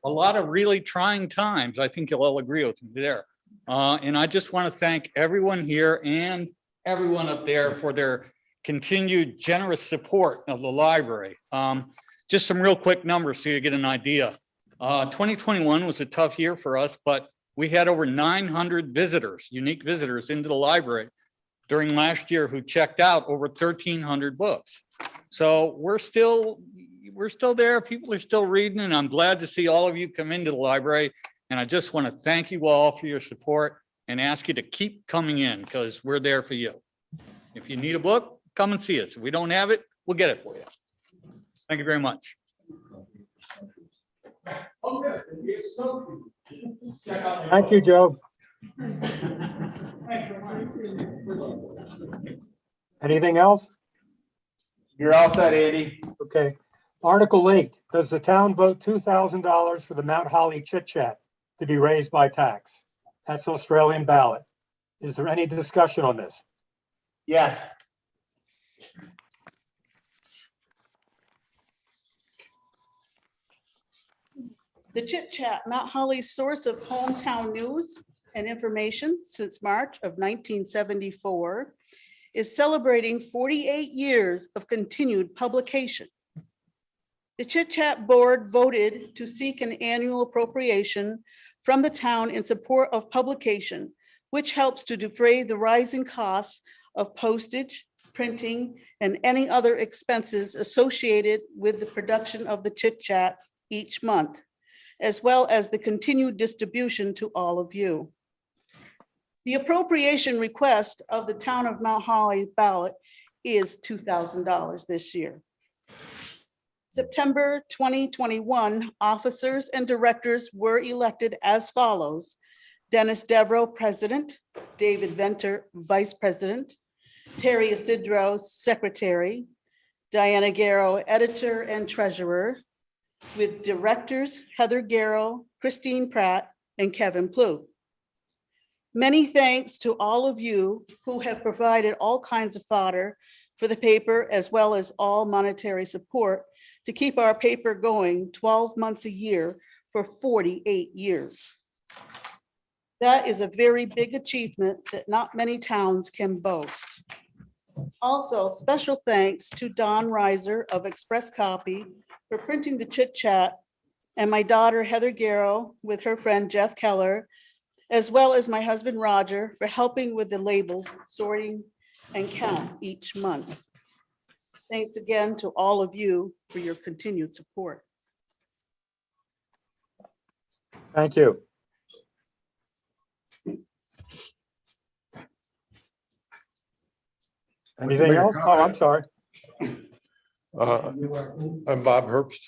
a lot of really trying times. I think you'll all agree with me there. And I just want to thank everyone here and everyone up there for their continued generous support of the library. Just some real quick numbers so you get an idea. 2021 was a tough year for us, but we had over 900 visitors, unique visitors into the library during last year who checked out over 1,300 books. So we're still there. People are still reading, and I'm glad to see all of you come into the library. And I just want to thank you all for your support and ask you to keep coming in because we're there for you. If you need a book, come and see us. If we don't have it, we'll get it for you. Thank you very much. Thank you, Joe. Anything else? You're all set, Andy. Okay. Article 8, does the town vote $2,000 for the Mount Holly Chit Chat to be raised by tax? That's Australian ballot. Is there any discussion on this? Yes. The Chit Chat, Mount Holly's source of hometown news and information since March of 1974, is celebrating 48 years of continued publication. The Chit Chat Board voted to seek an annual appropriation from the town in support of publication, which helps to defray the rising costs of postage, printing, and any other expenses associated with the production of the Chit Chat each month, as well as the continued distribution to all of you. The appropriation request of the town of Mount Holly ballot is $2,000 this year. September 2021, officers and directors were elected as follows: Dennis Devereaux, President; David Venter, Vice President; Terry Isidro, Secretary; Diana Garrow, Editor and Treasurer, with Directors Heather Garrow, Christine Pratt, and Kevin Plouffe. Many thanks to all of you who have provided all kinds of fodder for the paper, as well as all monetary support to keep our paper going 12 months a year for 48 years. That is a very big achievement that not many towns can boast. Also, special thanks to Don Reiser of Express Copy for printing the Chit Chat, and my daughter Heather Garrow with her friend Jeff Keller, as well as my husband Roger for helping with the labels, sorting, and count each month. Thanks again to all of you for your continued support. Thank you. Anything else? Oh, I'm sorry. I'm Bob Herbst,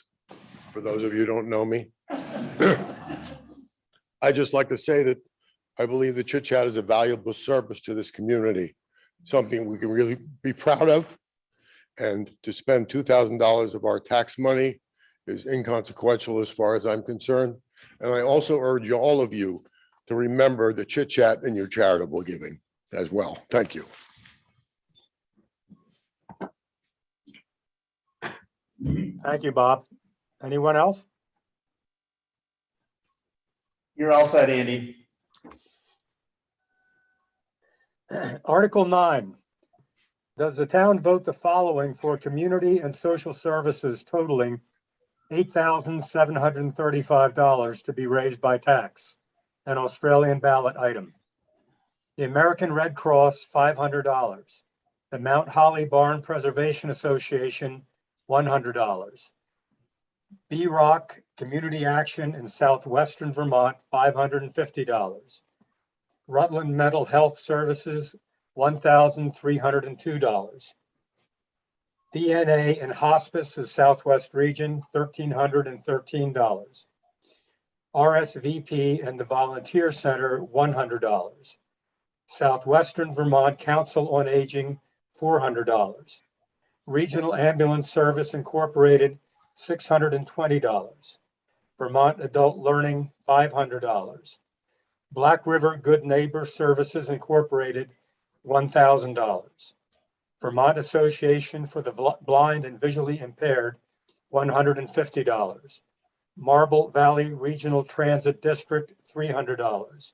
for those of you who don't know me. I'd just like to say that I believe the Chit Chat is a valuable service to this community, something we can really be proud of. And to spend $2,000 of our tax money is inconsequential as far as I'm concerned. And I also urge all of you to remember the Chit Chat in your charitable giving as well. Thank you. Thank you, Bob. Anyone else? You're all set, Andy. Article 9. Does the town vote the following for community and social services totaling $8,735 to be raised by tax? An Australian ballot item. The American Red Cross, $500. The Mount Holly Barn Preservation Association, $100. B-Rock Community Action in Southwestern Vermont, $550. Rutland Mental Health Services, $1,302. DNA and Hospice of Southwest Region, $1,313. RSVP and the Volunteer Center, $100. Southwestern Vermont Council on Aging, $400. Regional Ambulance Service Incorporated, $620. Vermont Adult Learning, $500. Black River Good Neighbor Services Incorporated, $1,000. Vermont Association for the Blind and Visually Impaired, $150. Marble Valley Regional Transit District, $300.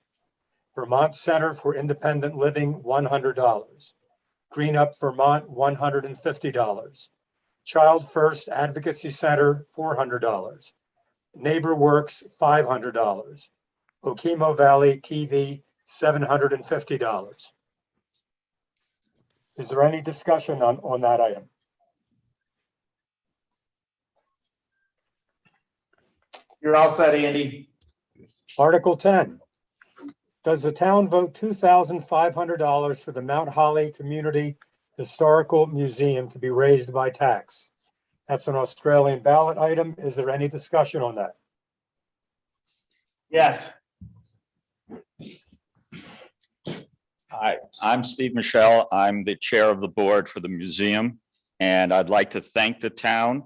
Vermont Center for Independent Living, $100. Green Up Vermont, $150. Child First Advocacy Center, $400. Neighbor Works, $500. Okemo Valley TV, $750. Is there any discussion on that item? You're all set, Andy. Article 10. Does the town vote $2,500 for the Mount Holly Community Historical Museum to be raised by tax? That's an Australian ballot item. Is there any discussion on that? Yes. Hi, I'm Steve Michelle. I'm the chair of the board for the museum, and I'd like to thank the town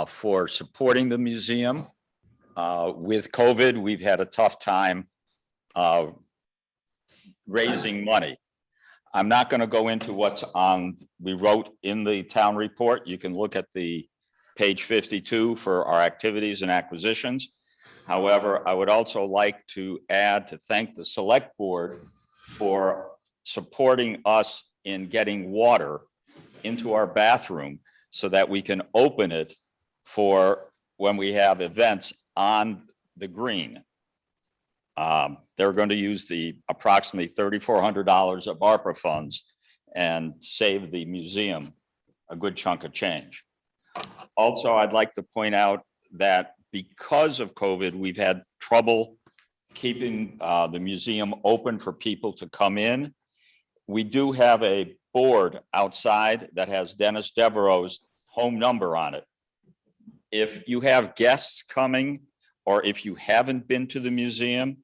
for supporting the museum. With COVID, we've had a tough time raising money. I'm not going to go into what's we wrote in the town report. You can look at the page 52 for our activities and acquisitions. However, I would also like to add to thank the select board for supporting us in getting water into our bathroom so that we can open it for when we have events on the green. They're going to use the approximately $3,400 of ARPA funds and save the museum a good chunk of change. Also, I'd like to point out that because of COVID, we've had trouble keeping the museum open for people to come in. We do have a board outside that has Dennis Devereaux's home number on it. If you have guests coming, or if you haven't been to the museum,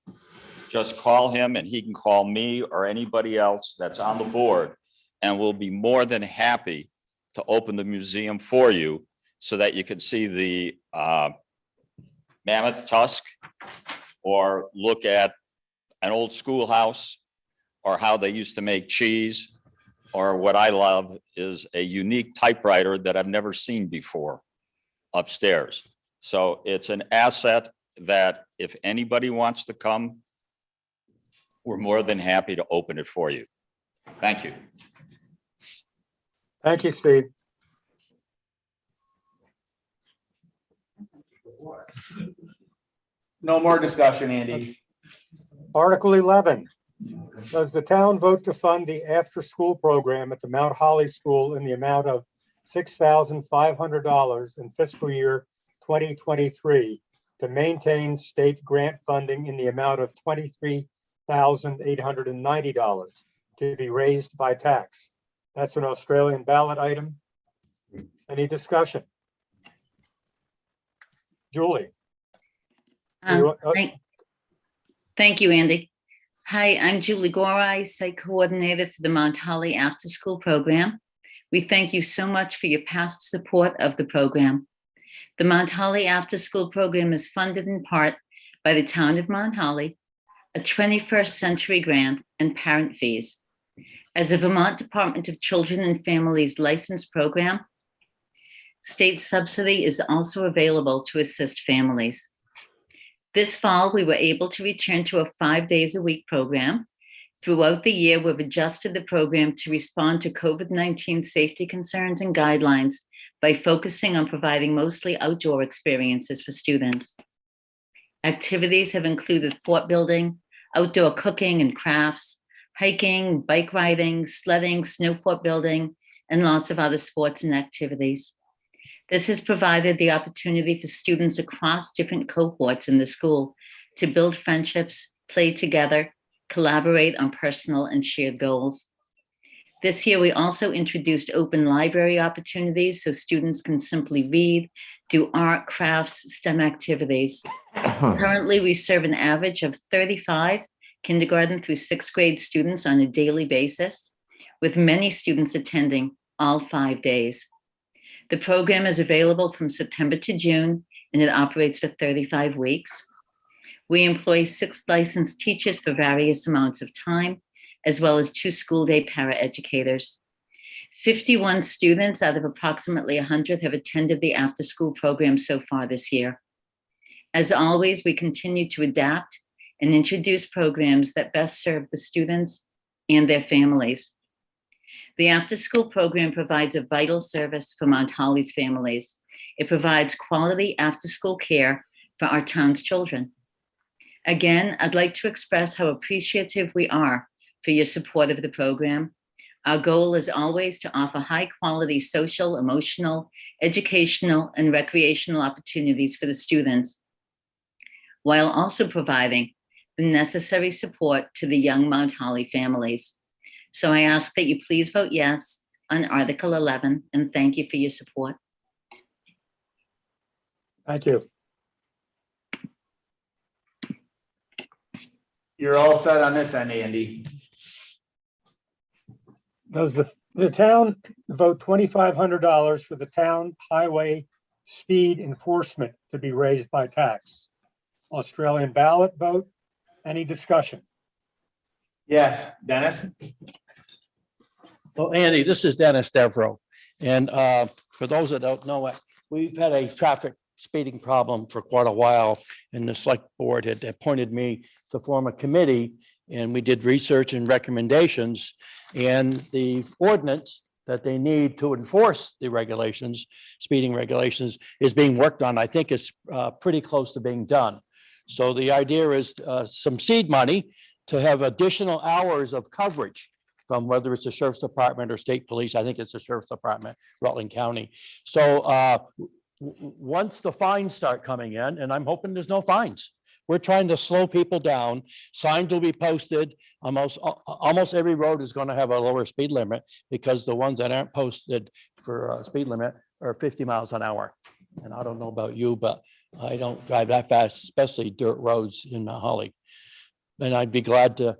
just call him and he can call me or anybody else that's on the board, and we'll be more than happy to open the museum for you so that you can see the mammoth tusk, or look at an old schoolhouse, or how they used to make cheese, or what I love is a unique typewriter that I've never seen before upstairs. So it's an asset that if anybody wants to come, we're more than happy to open it for you. Thank you. Thank you, Steve. No more discussion, Andy. Article 11. Does the town vote to fund the after-school program at the Mount Holly School in the amount of $6,500 in fiscal year 2023 to maintain state grant funding in the amount of $23,890 to be raised by tax? That's an Australian ballot item. Any discussion? Julie? Thank you, Andy. Hi, I'm Julie Gorai, Site Coordinator for the Mount Holly After School Program. We thank you so much for your past support of the program. The Mount Holly After School Program is funded in part by the Town of Mount Holly, a 21st Century grant, and parent fees. As a Vermont Department of Children and Families licensed program, state subsidy is also available to assist families. This fall, we were able to return to a 5 days a week program. Throughout the year, we've adjusted the program to respond to COVID-19 safety concerns and guidelines by focusing on providing mostly outdoor experiences for students. Activities have included fort building, outdoor cooking and crafts, hiking, bike riding, sledding, snow fort building, and lots of other sports and activities. This has provided the opportunity for students across different cohorts in the school to build friendships, play together, collaborate on personal and shared goals. This year, we also introduced open library opportunities so students can simply read, do art, crafts, STEM activities. Currently, we serve an average of 35 kindergarten through sixth grade students on a daily basis, with many students attending all 5 days. The program is available from September to June, and it operates for 35 weeks. We employ 6 licensed teachers for various amounts of time, as well as 2 school day paraeducators. 51 students out of approximately 100 have attended the after-school program so far this year. As always, we continue to adapt and introduce programs that best serve the students and their families. The after-school program provides a vital service for Mount Holly's families. It provides quality after-school care for our town's children. Again, I'd like to express how appreciative we are for your support of the program. Our goal is always to offer high-quality social, emotional, educational, and recreational opportunities for the students, while also providing the necessary support to the young Mount Holly families. So I ask that you please vote yes on Article 11, and thank you for your support. Thank you. You're all set on this end, Andy. Does the town vote $2,500 for the town highway speed enforcement to be raised by tax? Australian ballot vote. Any discussion? Yes, Dennis? Well, Andy, this is Dennis Devereaux. And for those that don't know it, we've had a traffic speeding problem for quite a while. And the select board had appointed me to form a committee, and we did research and recommendations. And the ordinance that they need to enforce the regulations, speeding regulations, is being worked on. I think it's pretty close to being done. So the idea is some seed money to have additional hours of coverage from whether it's the sheriff's department or state police. I think it's the sheriff's department, Rutland County. So once the fines start coming in, and I'm hoping there's no fines, we're trying to slow people down. Signs will be posted. Almost every road is going to have a lower speed limit, because the ones that aren't posted for a speed limit are 50 miles an hour. And I don't know about you, but I don't drive that fast, especially dirt roads in Mount Holly. And I'd be glad to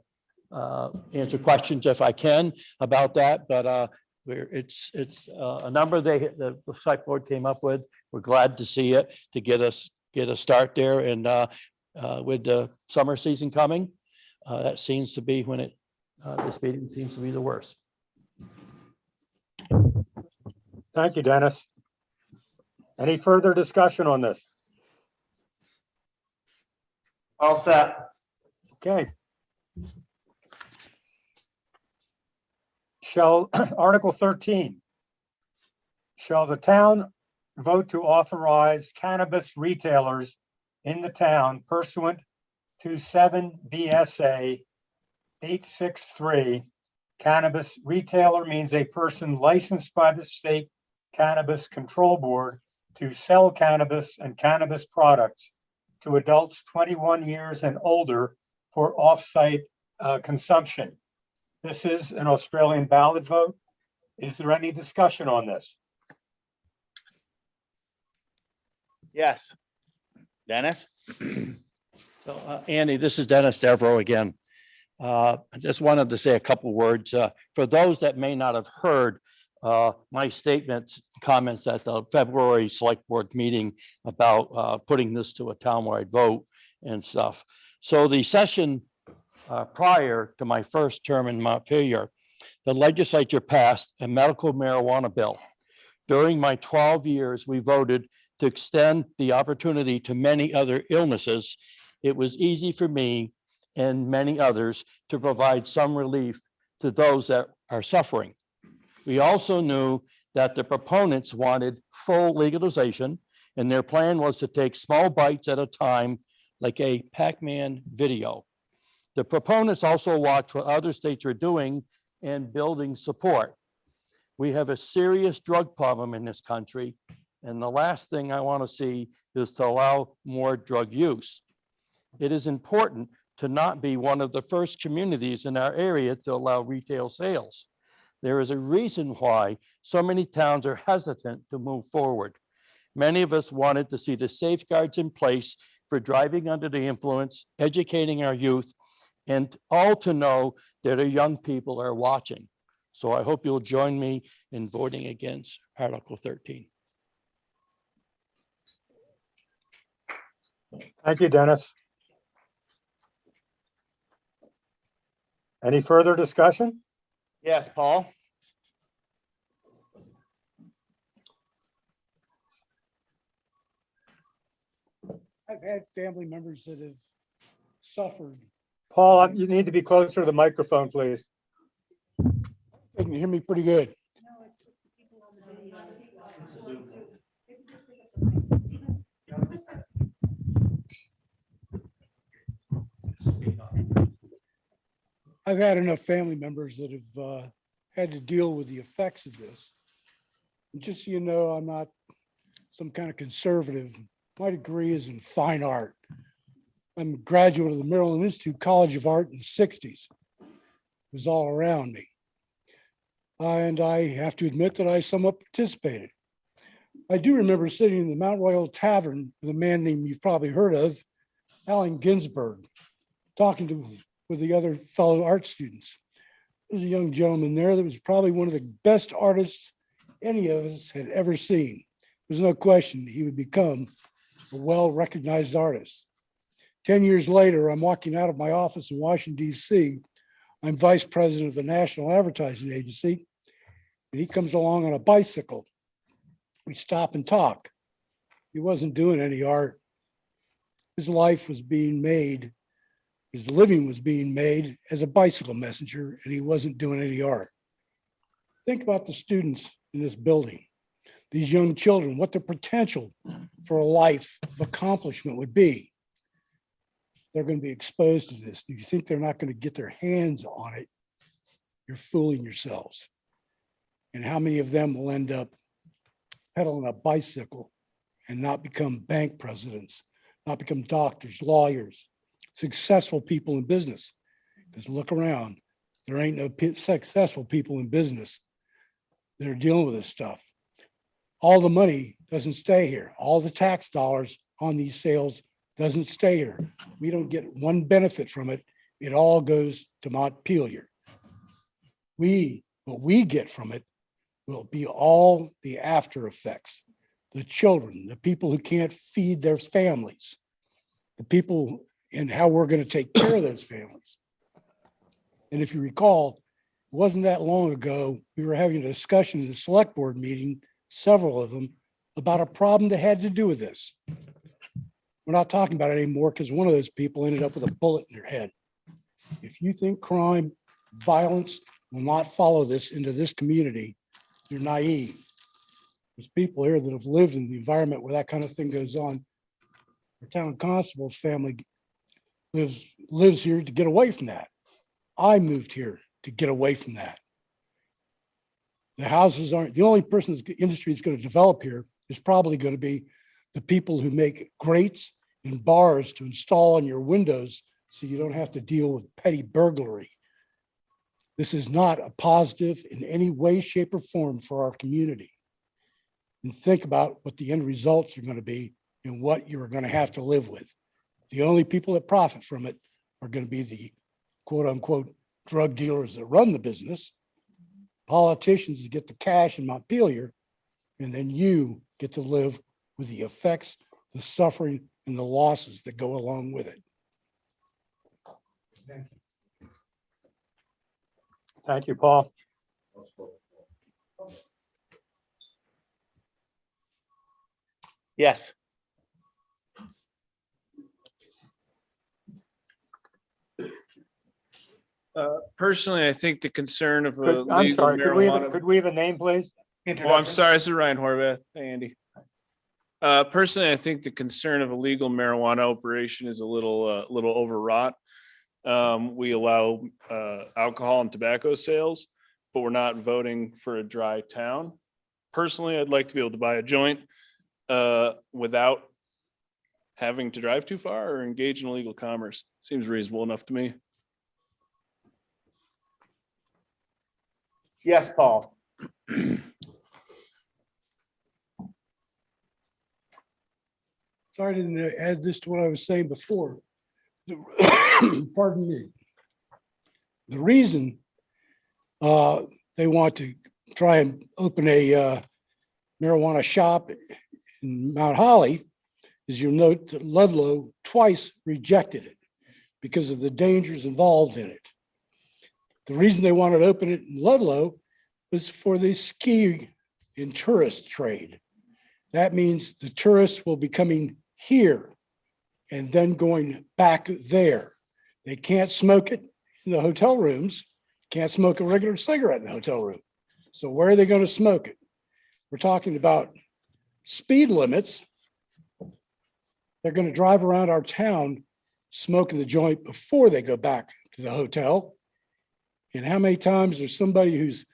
answer questions if I can about that, but it's a number the site board came up with. We're glad to see it, to get a start there. And with the summer season coming, that seems to be when the speeding seems to be the worst. Thank you, Dennis. Any further discussion on this? All set. Okay. Article 13. Shall the town vote to authorize cannabis retailers in the town pursuant to 7 VSA 863? Cannabis retailer means a person licensed by the state Cannabis Control Board to sell cannabis and cannabis products to adults 21 years and older for off-site consumption. This is an Australian ballot vote. Is there any discussion on this? Yes. Dennis? So, Andy, this is Dennis Devereaux again. I just wanted to say a couple words. For those that may not have heard my statements, comments at the February Select Board meeting about putting this to a townwide vote and stuff. So the session prior to my first term in Montpelier, the legislature passed a medical marijuana bill. During my 12 years, we voted to extend the opportunity to many other illnesses. It was easy for me and many others to provide some relief to those that are suffering. We also knew that the proponents wanted full legalization, and their plan was to take small bites at a time, like a Pac-Man video. The proponents also watched what other states are doing and building support. We have a serious drug problem in this country, and the last thing I want to see is to allow more drug use. It is important to not be one of the first communities in our area to allow retail sales. There is a reason why so many towns are hesitant to move forward. Many of us wanted to see the safeguards in place for driving under the influence, educating our youth, and all to know that our young people are watching. So I hope you'll join me in voting against Article 13. Thank you, Dennis. Any further discussion? Yes, Paul? I've had family members that have suffered. Paul, you need to be closer to the microphone, please. They can hear me pretty good. I've had enough family members that have had to deal with the effects of this. And just so you know, I'm not some kind of conservative. My degree is in fine art. I'm a graduate of the Maryland Institute College of Art in the 60s. It was all around me. And I have to admit that I somewhat participated. I do remember sitting in the Mount Royal Tavern with a man named you've probably heard of, Allen Ginsberg, talking with the other fellow art students. There was a young gentleman there that was probably one of the best artists any of us had ever seen. There's no question he would become a well-recognized artist. 10 years later, I'm walking out of my office in Washington, D.C. I'm vice president of the National Advertising Agency, and he comes along on a bicycle. We stop and talk. He wasn't doing any art. His life was being made, his living was being made as a bicycle messenger, and he wasn't doing any art. Think about the students in this building, these young children, what their potential for a life of accomplishment would be. They're going to be exposed to this. If you think they're not going to get their hands on it, you're fooling yourselves. And how many of them will end up pedaling a bicycle and not become bank presidents, not become doctors, lawyers, successful people in business? Because look around, there ain't no successful people in business that are dealing with this stuff. All the money doesn't stay here. All the tax dollars on these sales doesn't stay here. We don't get one benefit from it. It all goes to Montpelier. What we get from it will be all the after effects, the children, the people who can't feed their families, the people and how we're going to take care of those families. And if you recall, it wasn't that long ago, we were having a discussion in the select board meeting, several of them, about a problem that had to do with this. We're not talking about it anymore because one of those people ended up with a bullet in their head. If you think crime, violence will not follow this into this community, you're naive. There's people here that have lived in the environment where that kind of thing goes on. Our town constable's family lives here to get away from that. I moved here to get away from that. The houses aren't, the only person the industry is going to develop here is probably going to be the people who make grates and bars to install on your windows so you don't have to deal with petty burglary. This is not a positive in any way, shape, or form for our community. And think about what the end results are going to be and what you're going to have to live with. The only people that profit from it are going to be the quote unquote drug dealers that run the business, politicians get the cash in Montpelier, and then you get to live with the effects, the suffering, and the losses that go along with it. Thank you, Paul. Yes. Personally, I think the concern of a I'm legal sorry, could marijuana. we have a name, please? Oh, I'm sorry. This is Ryan Horvath. Hey, Andy. Personally, I think the concern of a legal marijuana operation is a little overwrought. We allow alcohol and tobacco sales, but we're not voting for a dry town. Personally, I'd like to be able to buy a joint without having to drive too far or engage in illegal commerce. Seems reasonable enough to me. Yes, Paul. Sorry, I didn't add this to what I was saying before. Pardon me. The reason they want to try and open a marijuana shop in Mount Holly is, you'll note that Ludlow twice rejected it because of the dangers involved in it. The reason they wanted to open it in Ludlow was for the ski and tourist trade. That means the tourists will be coming here and then going back there. They can't smoke it in the hotel rooms, can't smoke a regular cigarette in the hotel room. So where are they going to smoke it? We're talking about speed limits. They're going to drive around our town smoking the joint before they go back to the hotel. And how many times there's somebody who's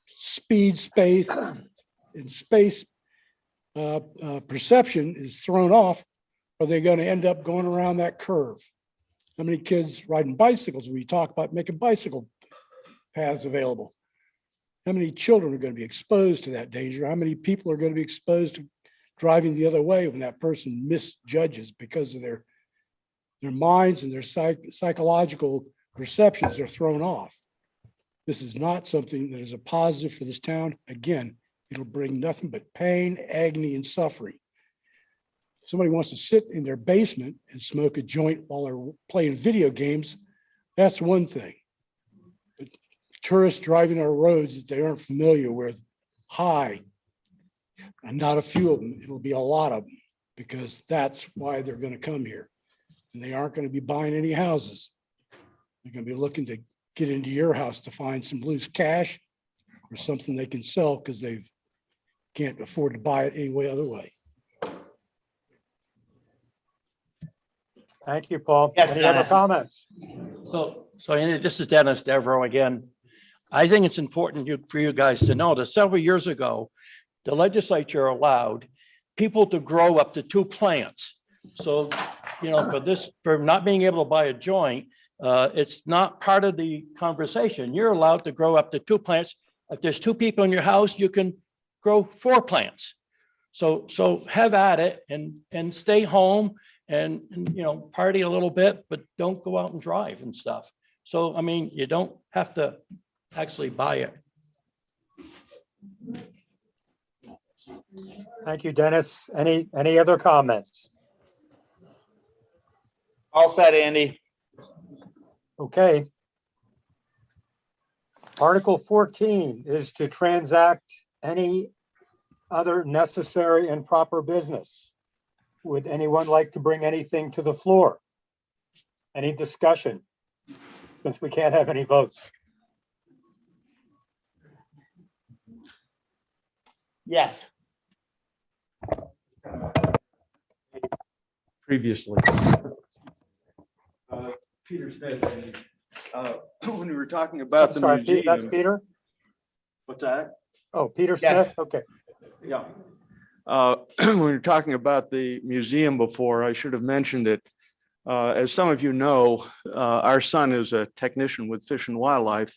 speed, space, and space perception is thrown off, are they going to end up going around that curve? How many kids riding bicycles? We talk about making bicycle paths available. How many children are going to be exposed to that danger? How many people are going to be exposed to driving the other way when that person misjudges because of their minds and their psychological perceptions are thrown off? This is not something that is a positive for this town. Again, it'll bring nothing but pain, agony, and suffering. If somebody wants to sit in their basement and smoke a joint while they're playing video games, that's one thing. But tourists driving our roads that they aren't familiar with, high, and not a few of them, it'll be a lot of them, because that's why they're going to come here. And they aren't going to be buying any houses. They're going to be looking to get into your house to find some loose cash or something they can sell because they can't afford to buy it any other way. Thank you, Paul. Yes, Any other Dennis. comments? So Andy, this is Dennis Devereaux again. I think it's important for you guys to know that several years ago, the legislature allowed people to grow up to 2 plants. So, for not being able to buy a joint, it's not part of the conversation. You're allowed to grow up to 2 plants. If there's 2 people in your house, you can grow 4 plants. So have at it and stay home and party a little bit, but don't go out and drive and stuff. So, I mean, you don't have to actually buy it. Thank you, Dennis. Any other comments? All set, Andy. Okay. Article 14 is to transact any other necessary and proper business. Would anyone like to bring anything to the floor? Any discussion? Since we can't have any votes. Yes. Previously. Peter Smith, when we were talking about the Sorry, museum. that's Peter? What's that? Oh, Peter Yes. Smith? Okay. Yeah. When we were talking about the museum before, I should have mentioned it. As some of you know, our son is a technician with Fish and Wildlife.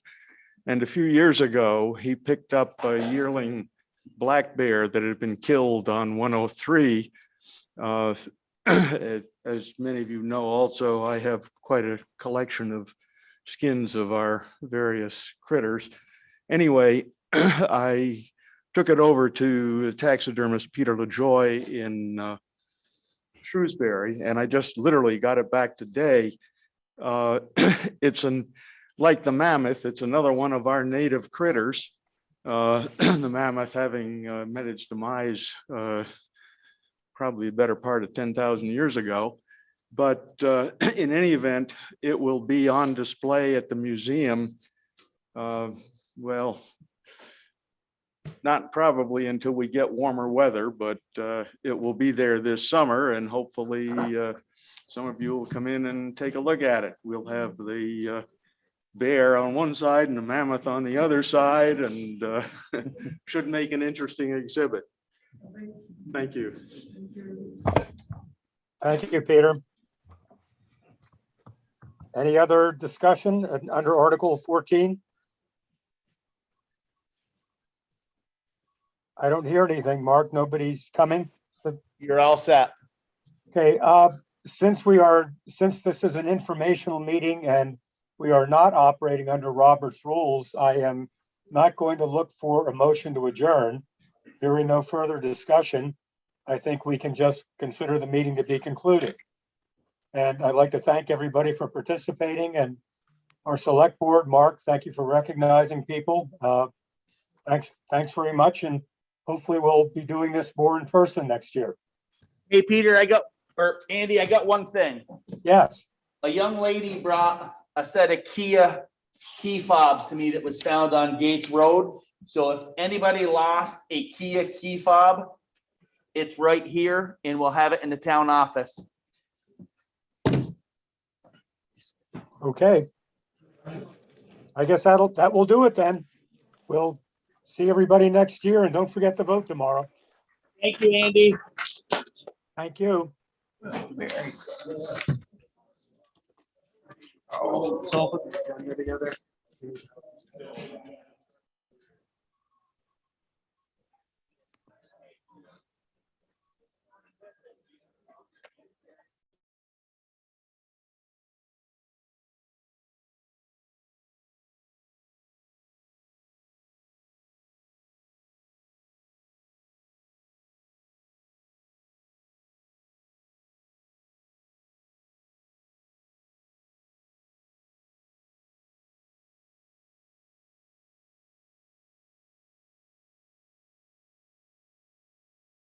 And a few years ago, he picked up a yearling black bear that had been killed on 103. as many of you know, also, I have quite a collection of skins of our various critters. Anyway, I took it over to taxidermist Peter LaJoy in Shrewsbury, and I just literally got it back today. It's like the mammoth, it's another one of our native critters. The mammoth having met its demise probably a better part of 10,000 years ago. But in any event, it will be on display at the museum. Well, not probably until we get warmer weather, but it will be there this summer, and hopefully some of you will come in and take a look at it. We'll have the bear on one side and the mammoth on the other side, and should make an interesting exhibit. Thank you. Thank you, Peter. Any other discussion under Article 14? I don't hear anything, Mark. Nobody's coming. You're all set. Okay, since this is an informational meeting and we are not operating under Robert's rules, I am not going to look for a motion to adjourn. Hearing no further discussion, I think we can just consider the meeting to be concluded. And I'd like to thank everybody for participating, and our select board. Mark, thank you for recognizing people. Thanks very much, and hopefully we'll be doing this more in person next year. Hey, Peter, Andy, I got one thing. Yes. A young lady brought a set of Kia key fobs to me that was found on Gates Road. So if anybody lost a Kia key fob, it's right here, and we'll have it in the town office. Okay. I guess that will do it then. We'll see everybody next year, and don't forget to vote tomorrow. Thank you, Andy. Thank you. Oh, so together.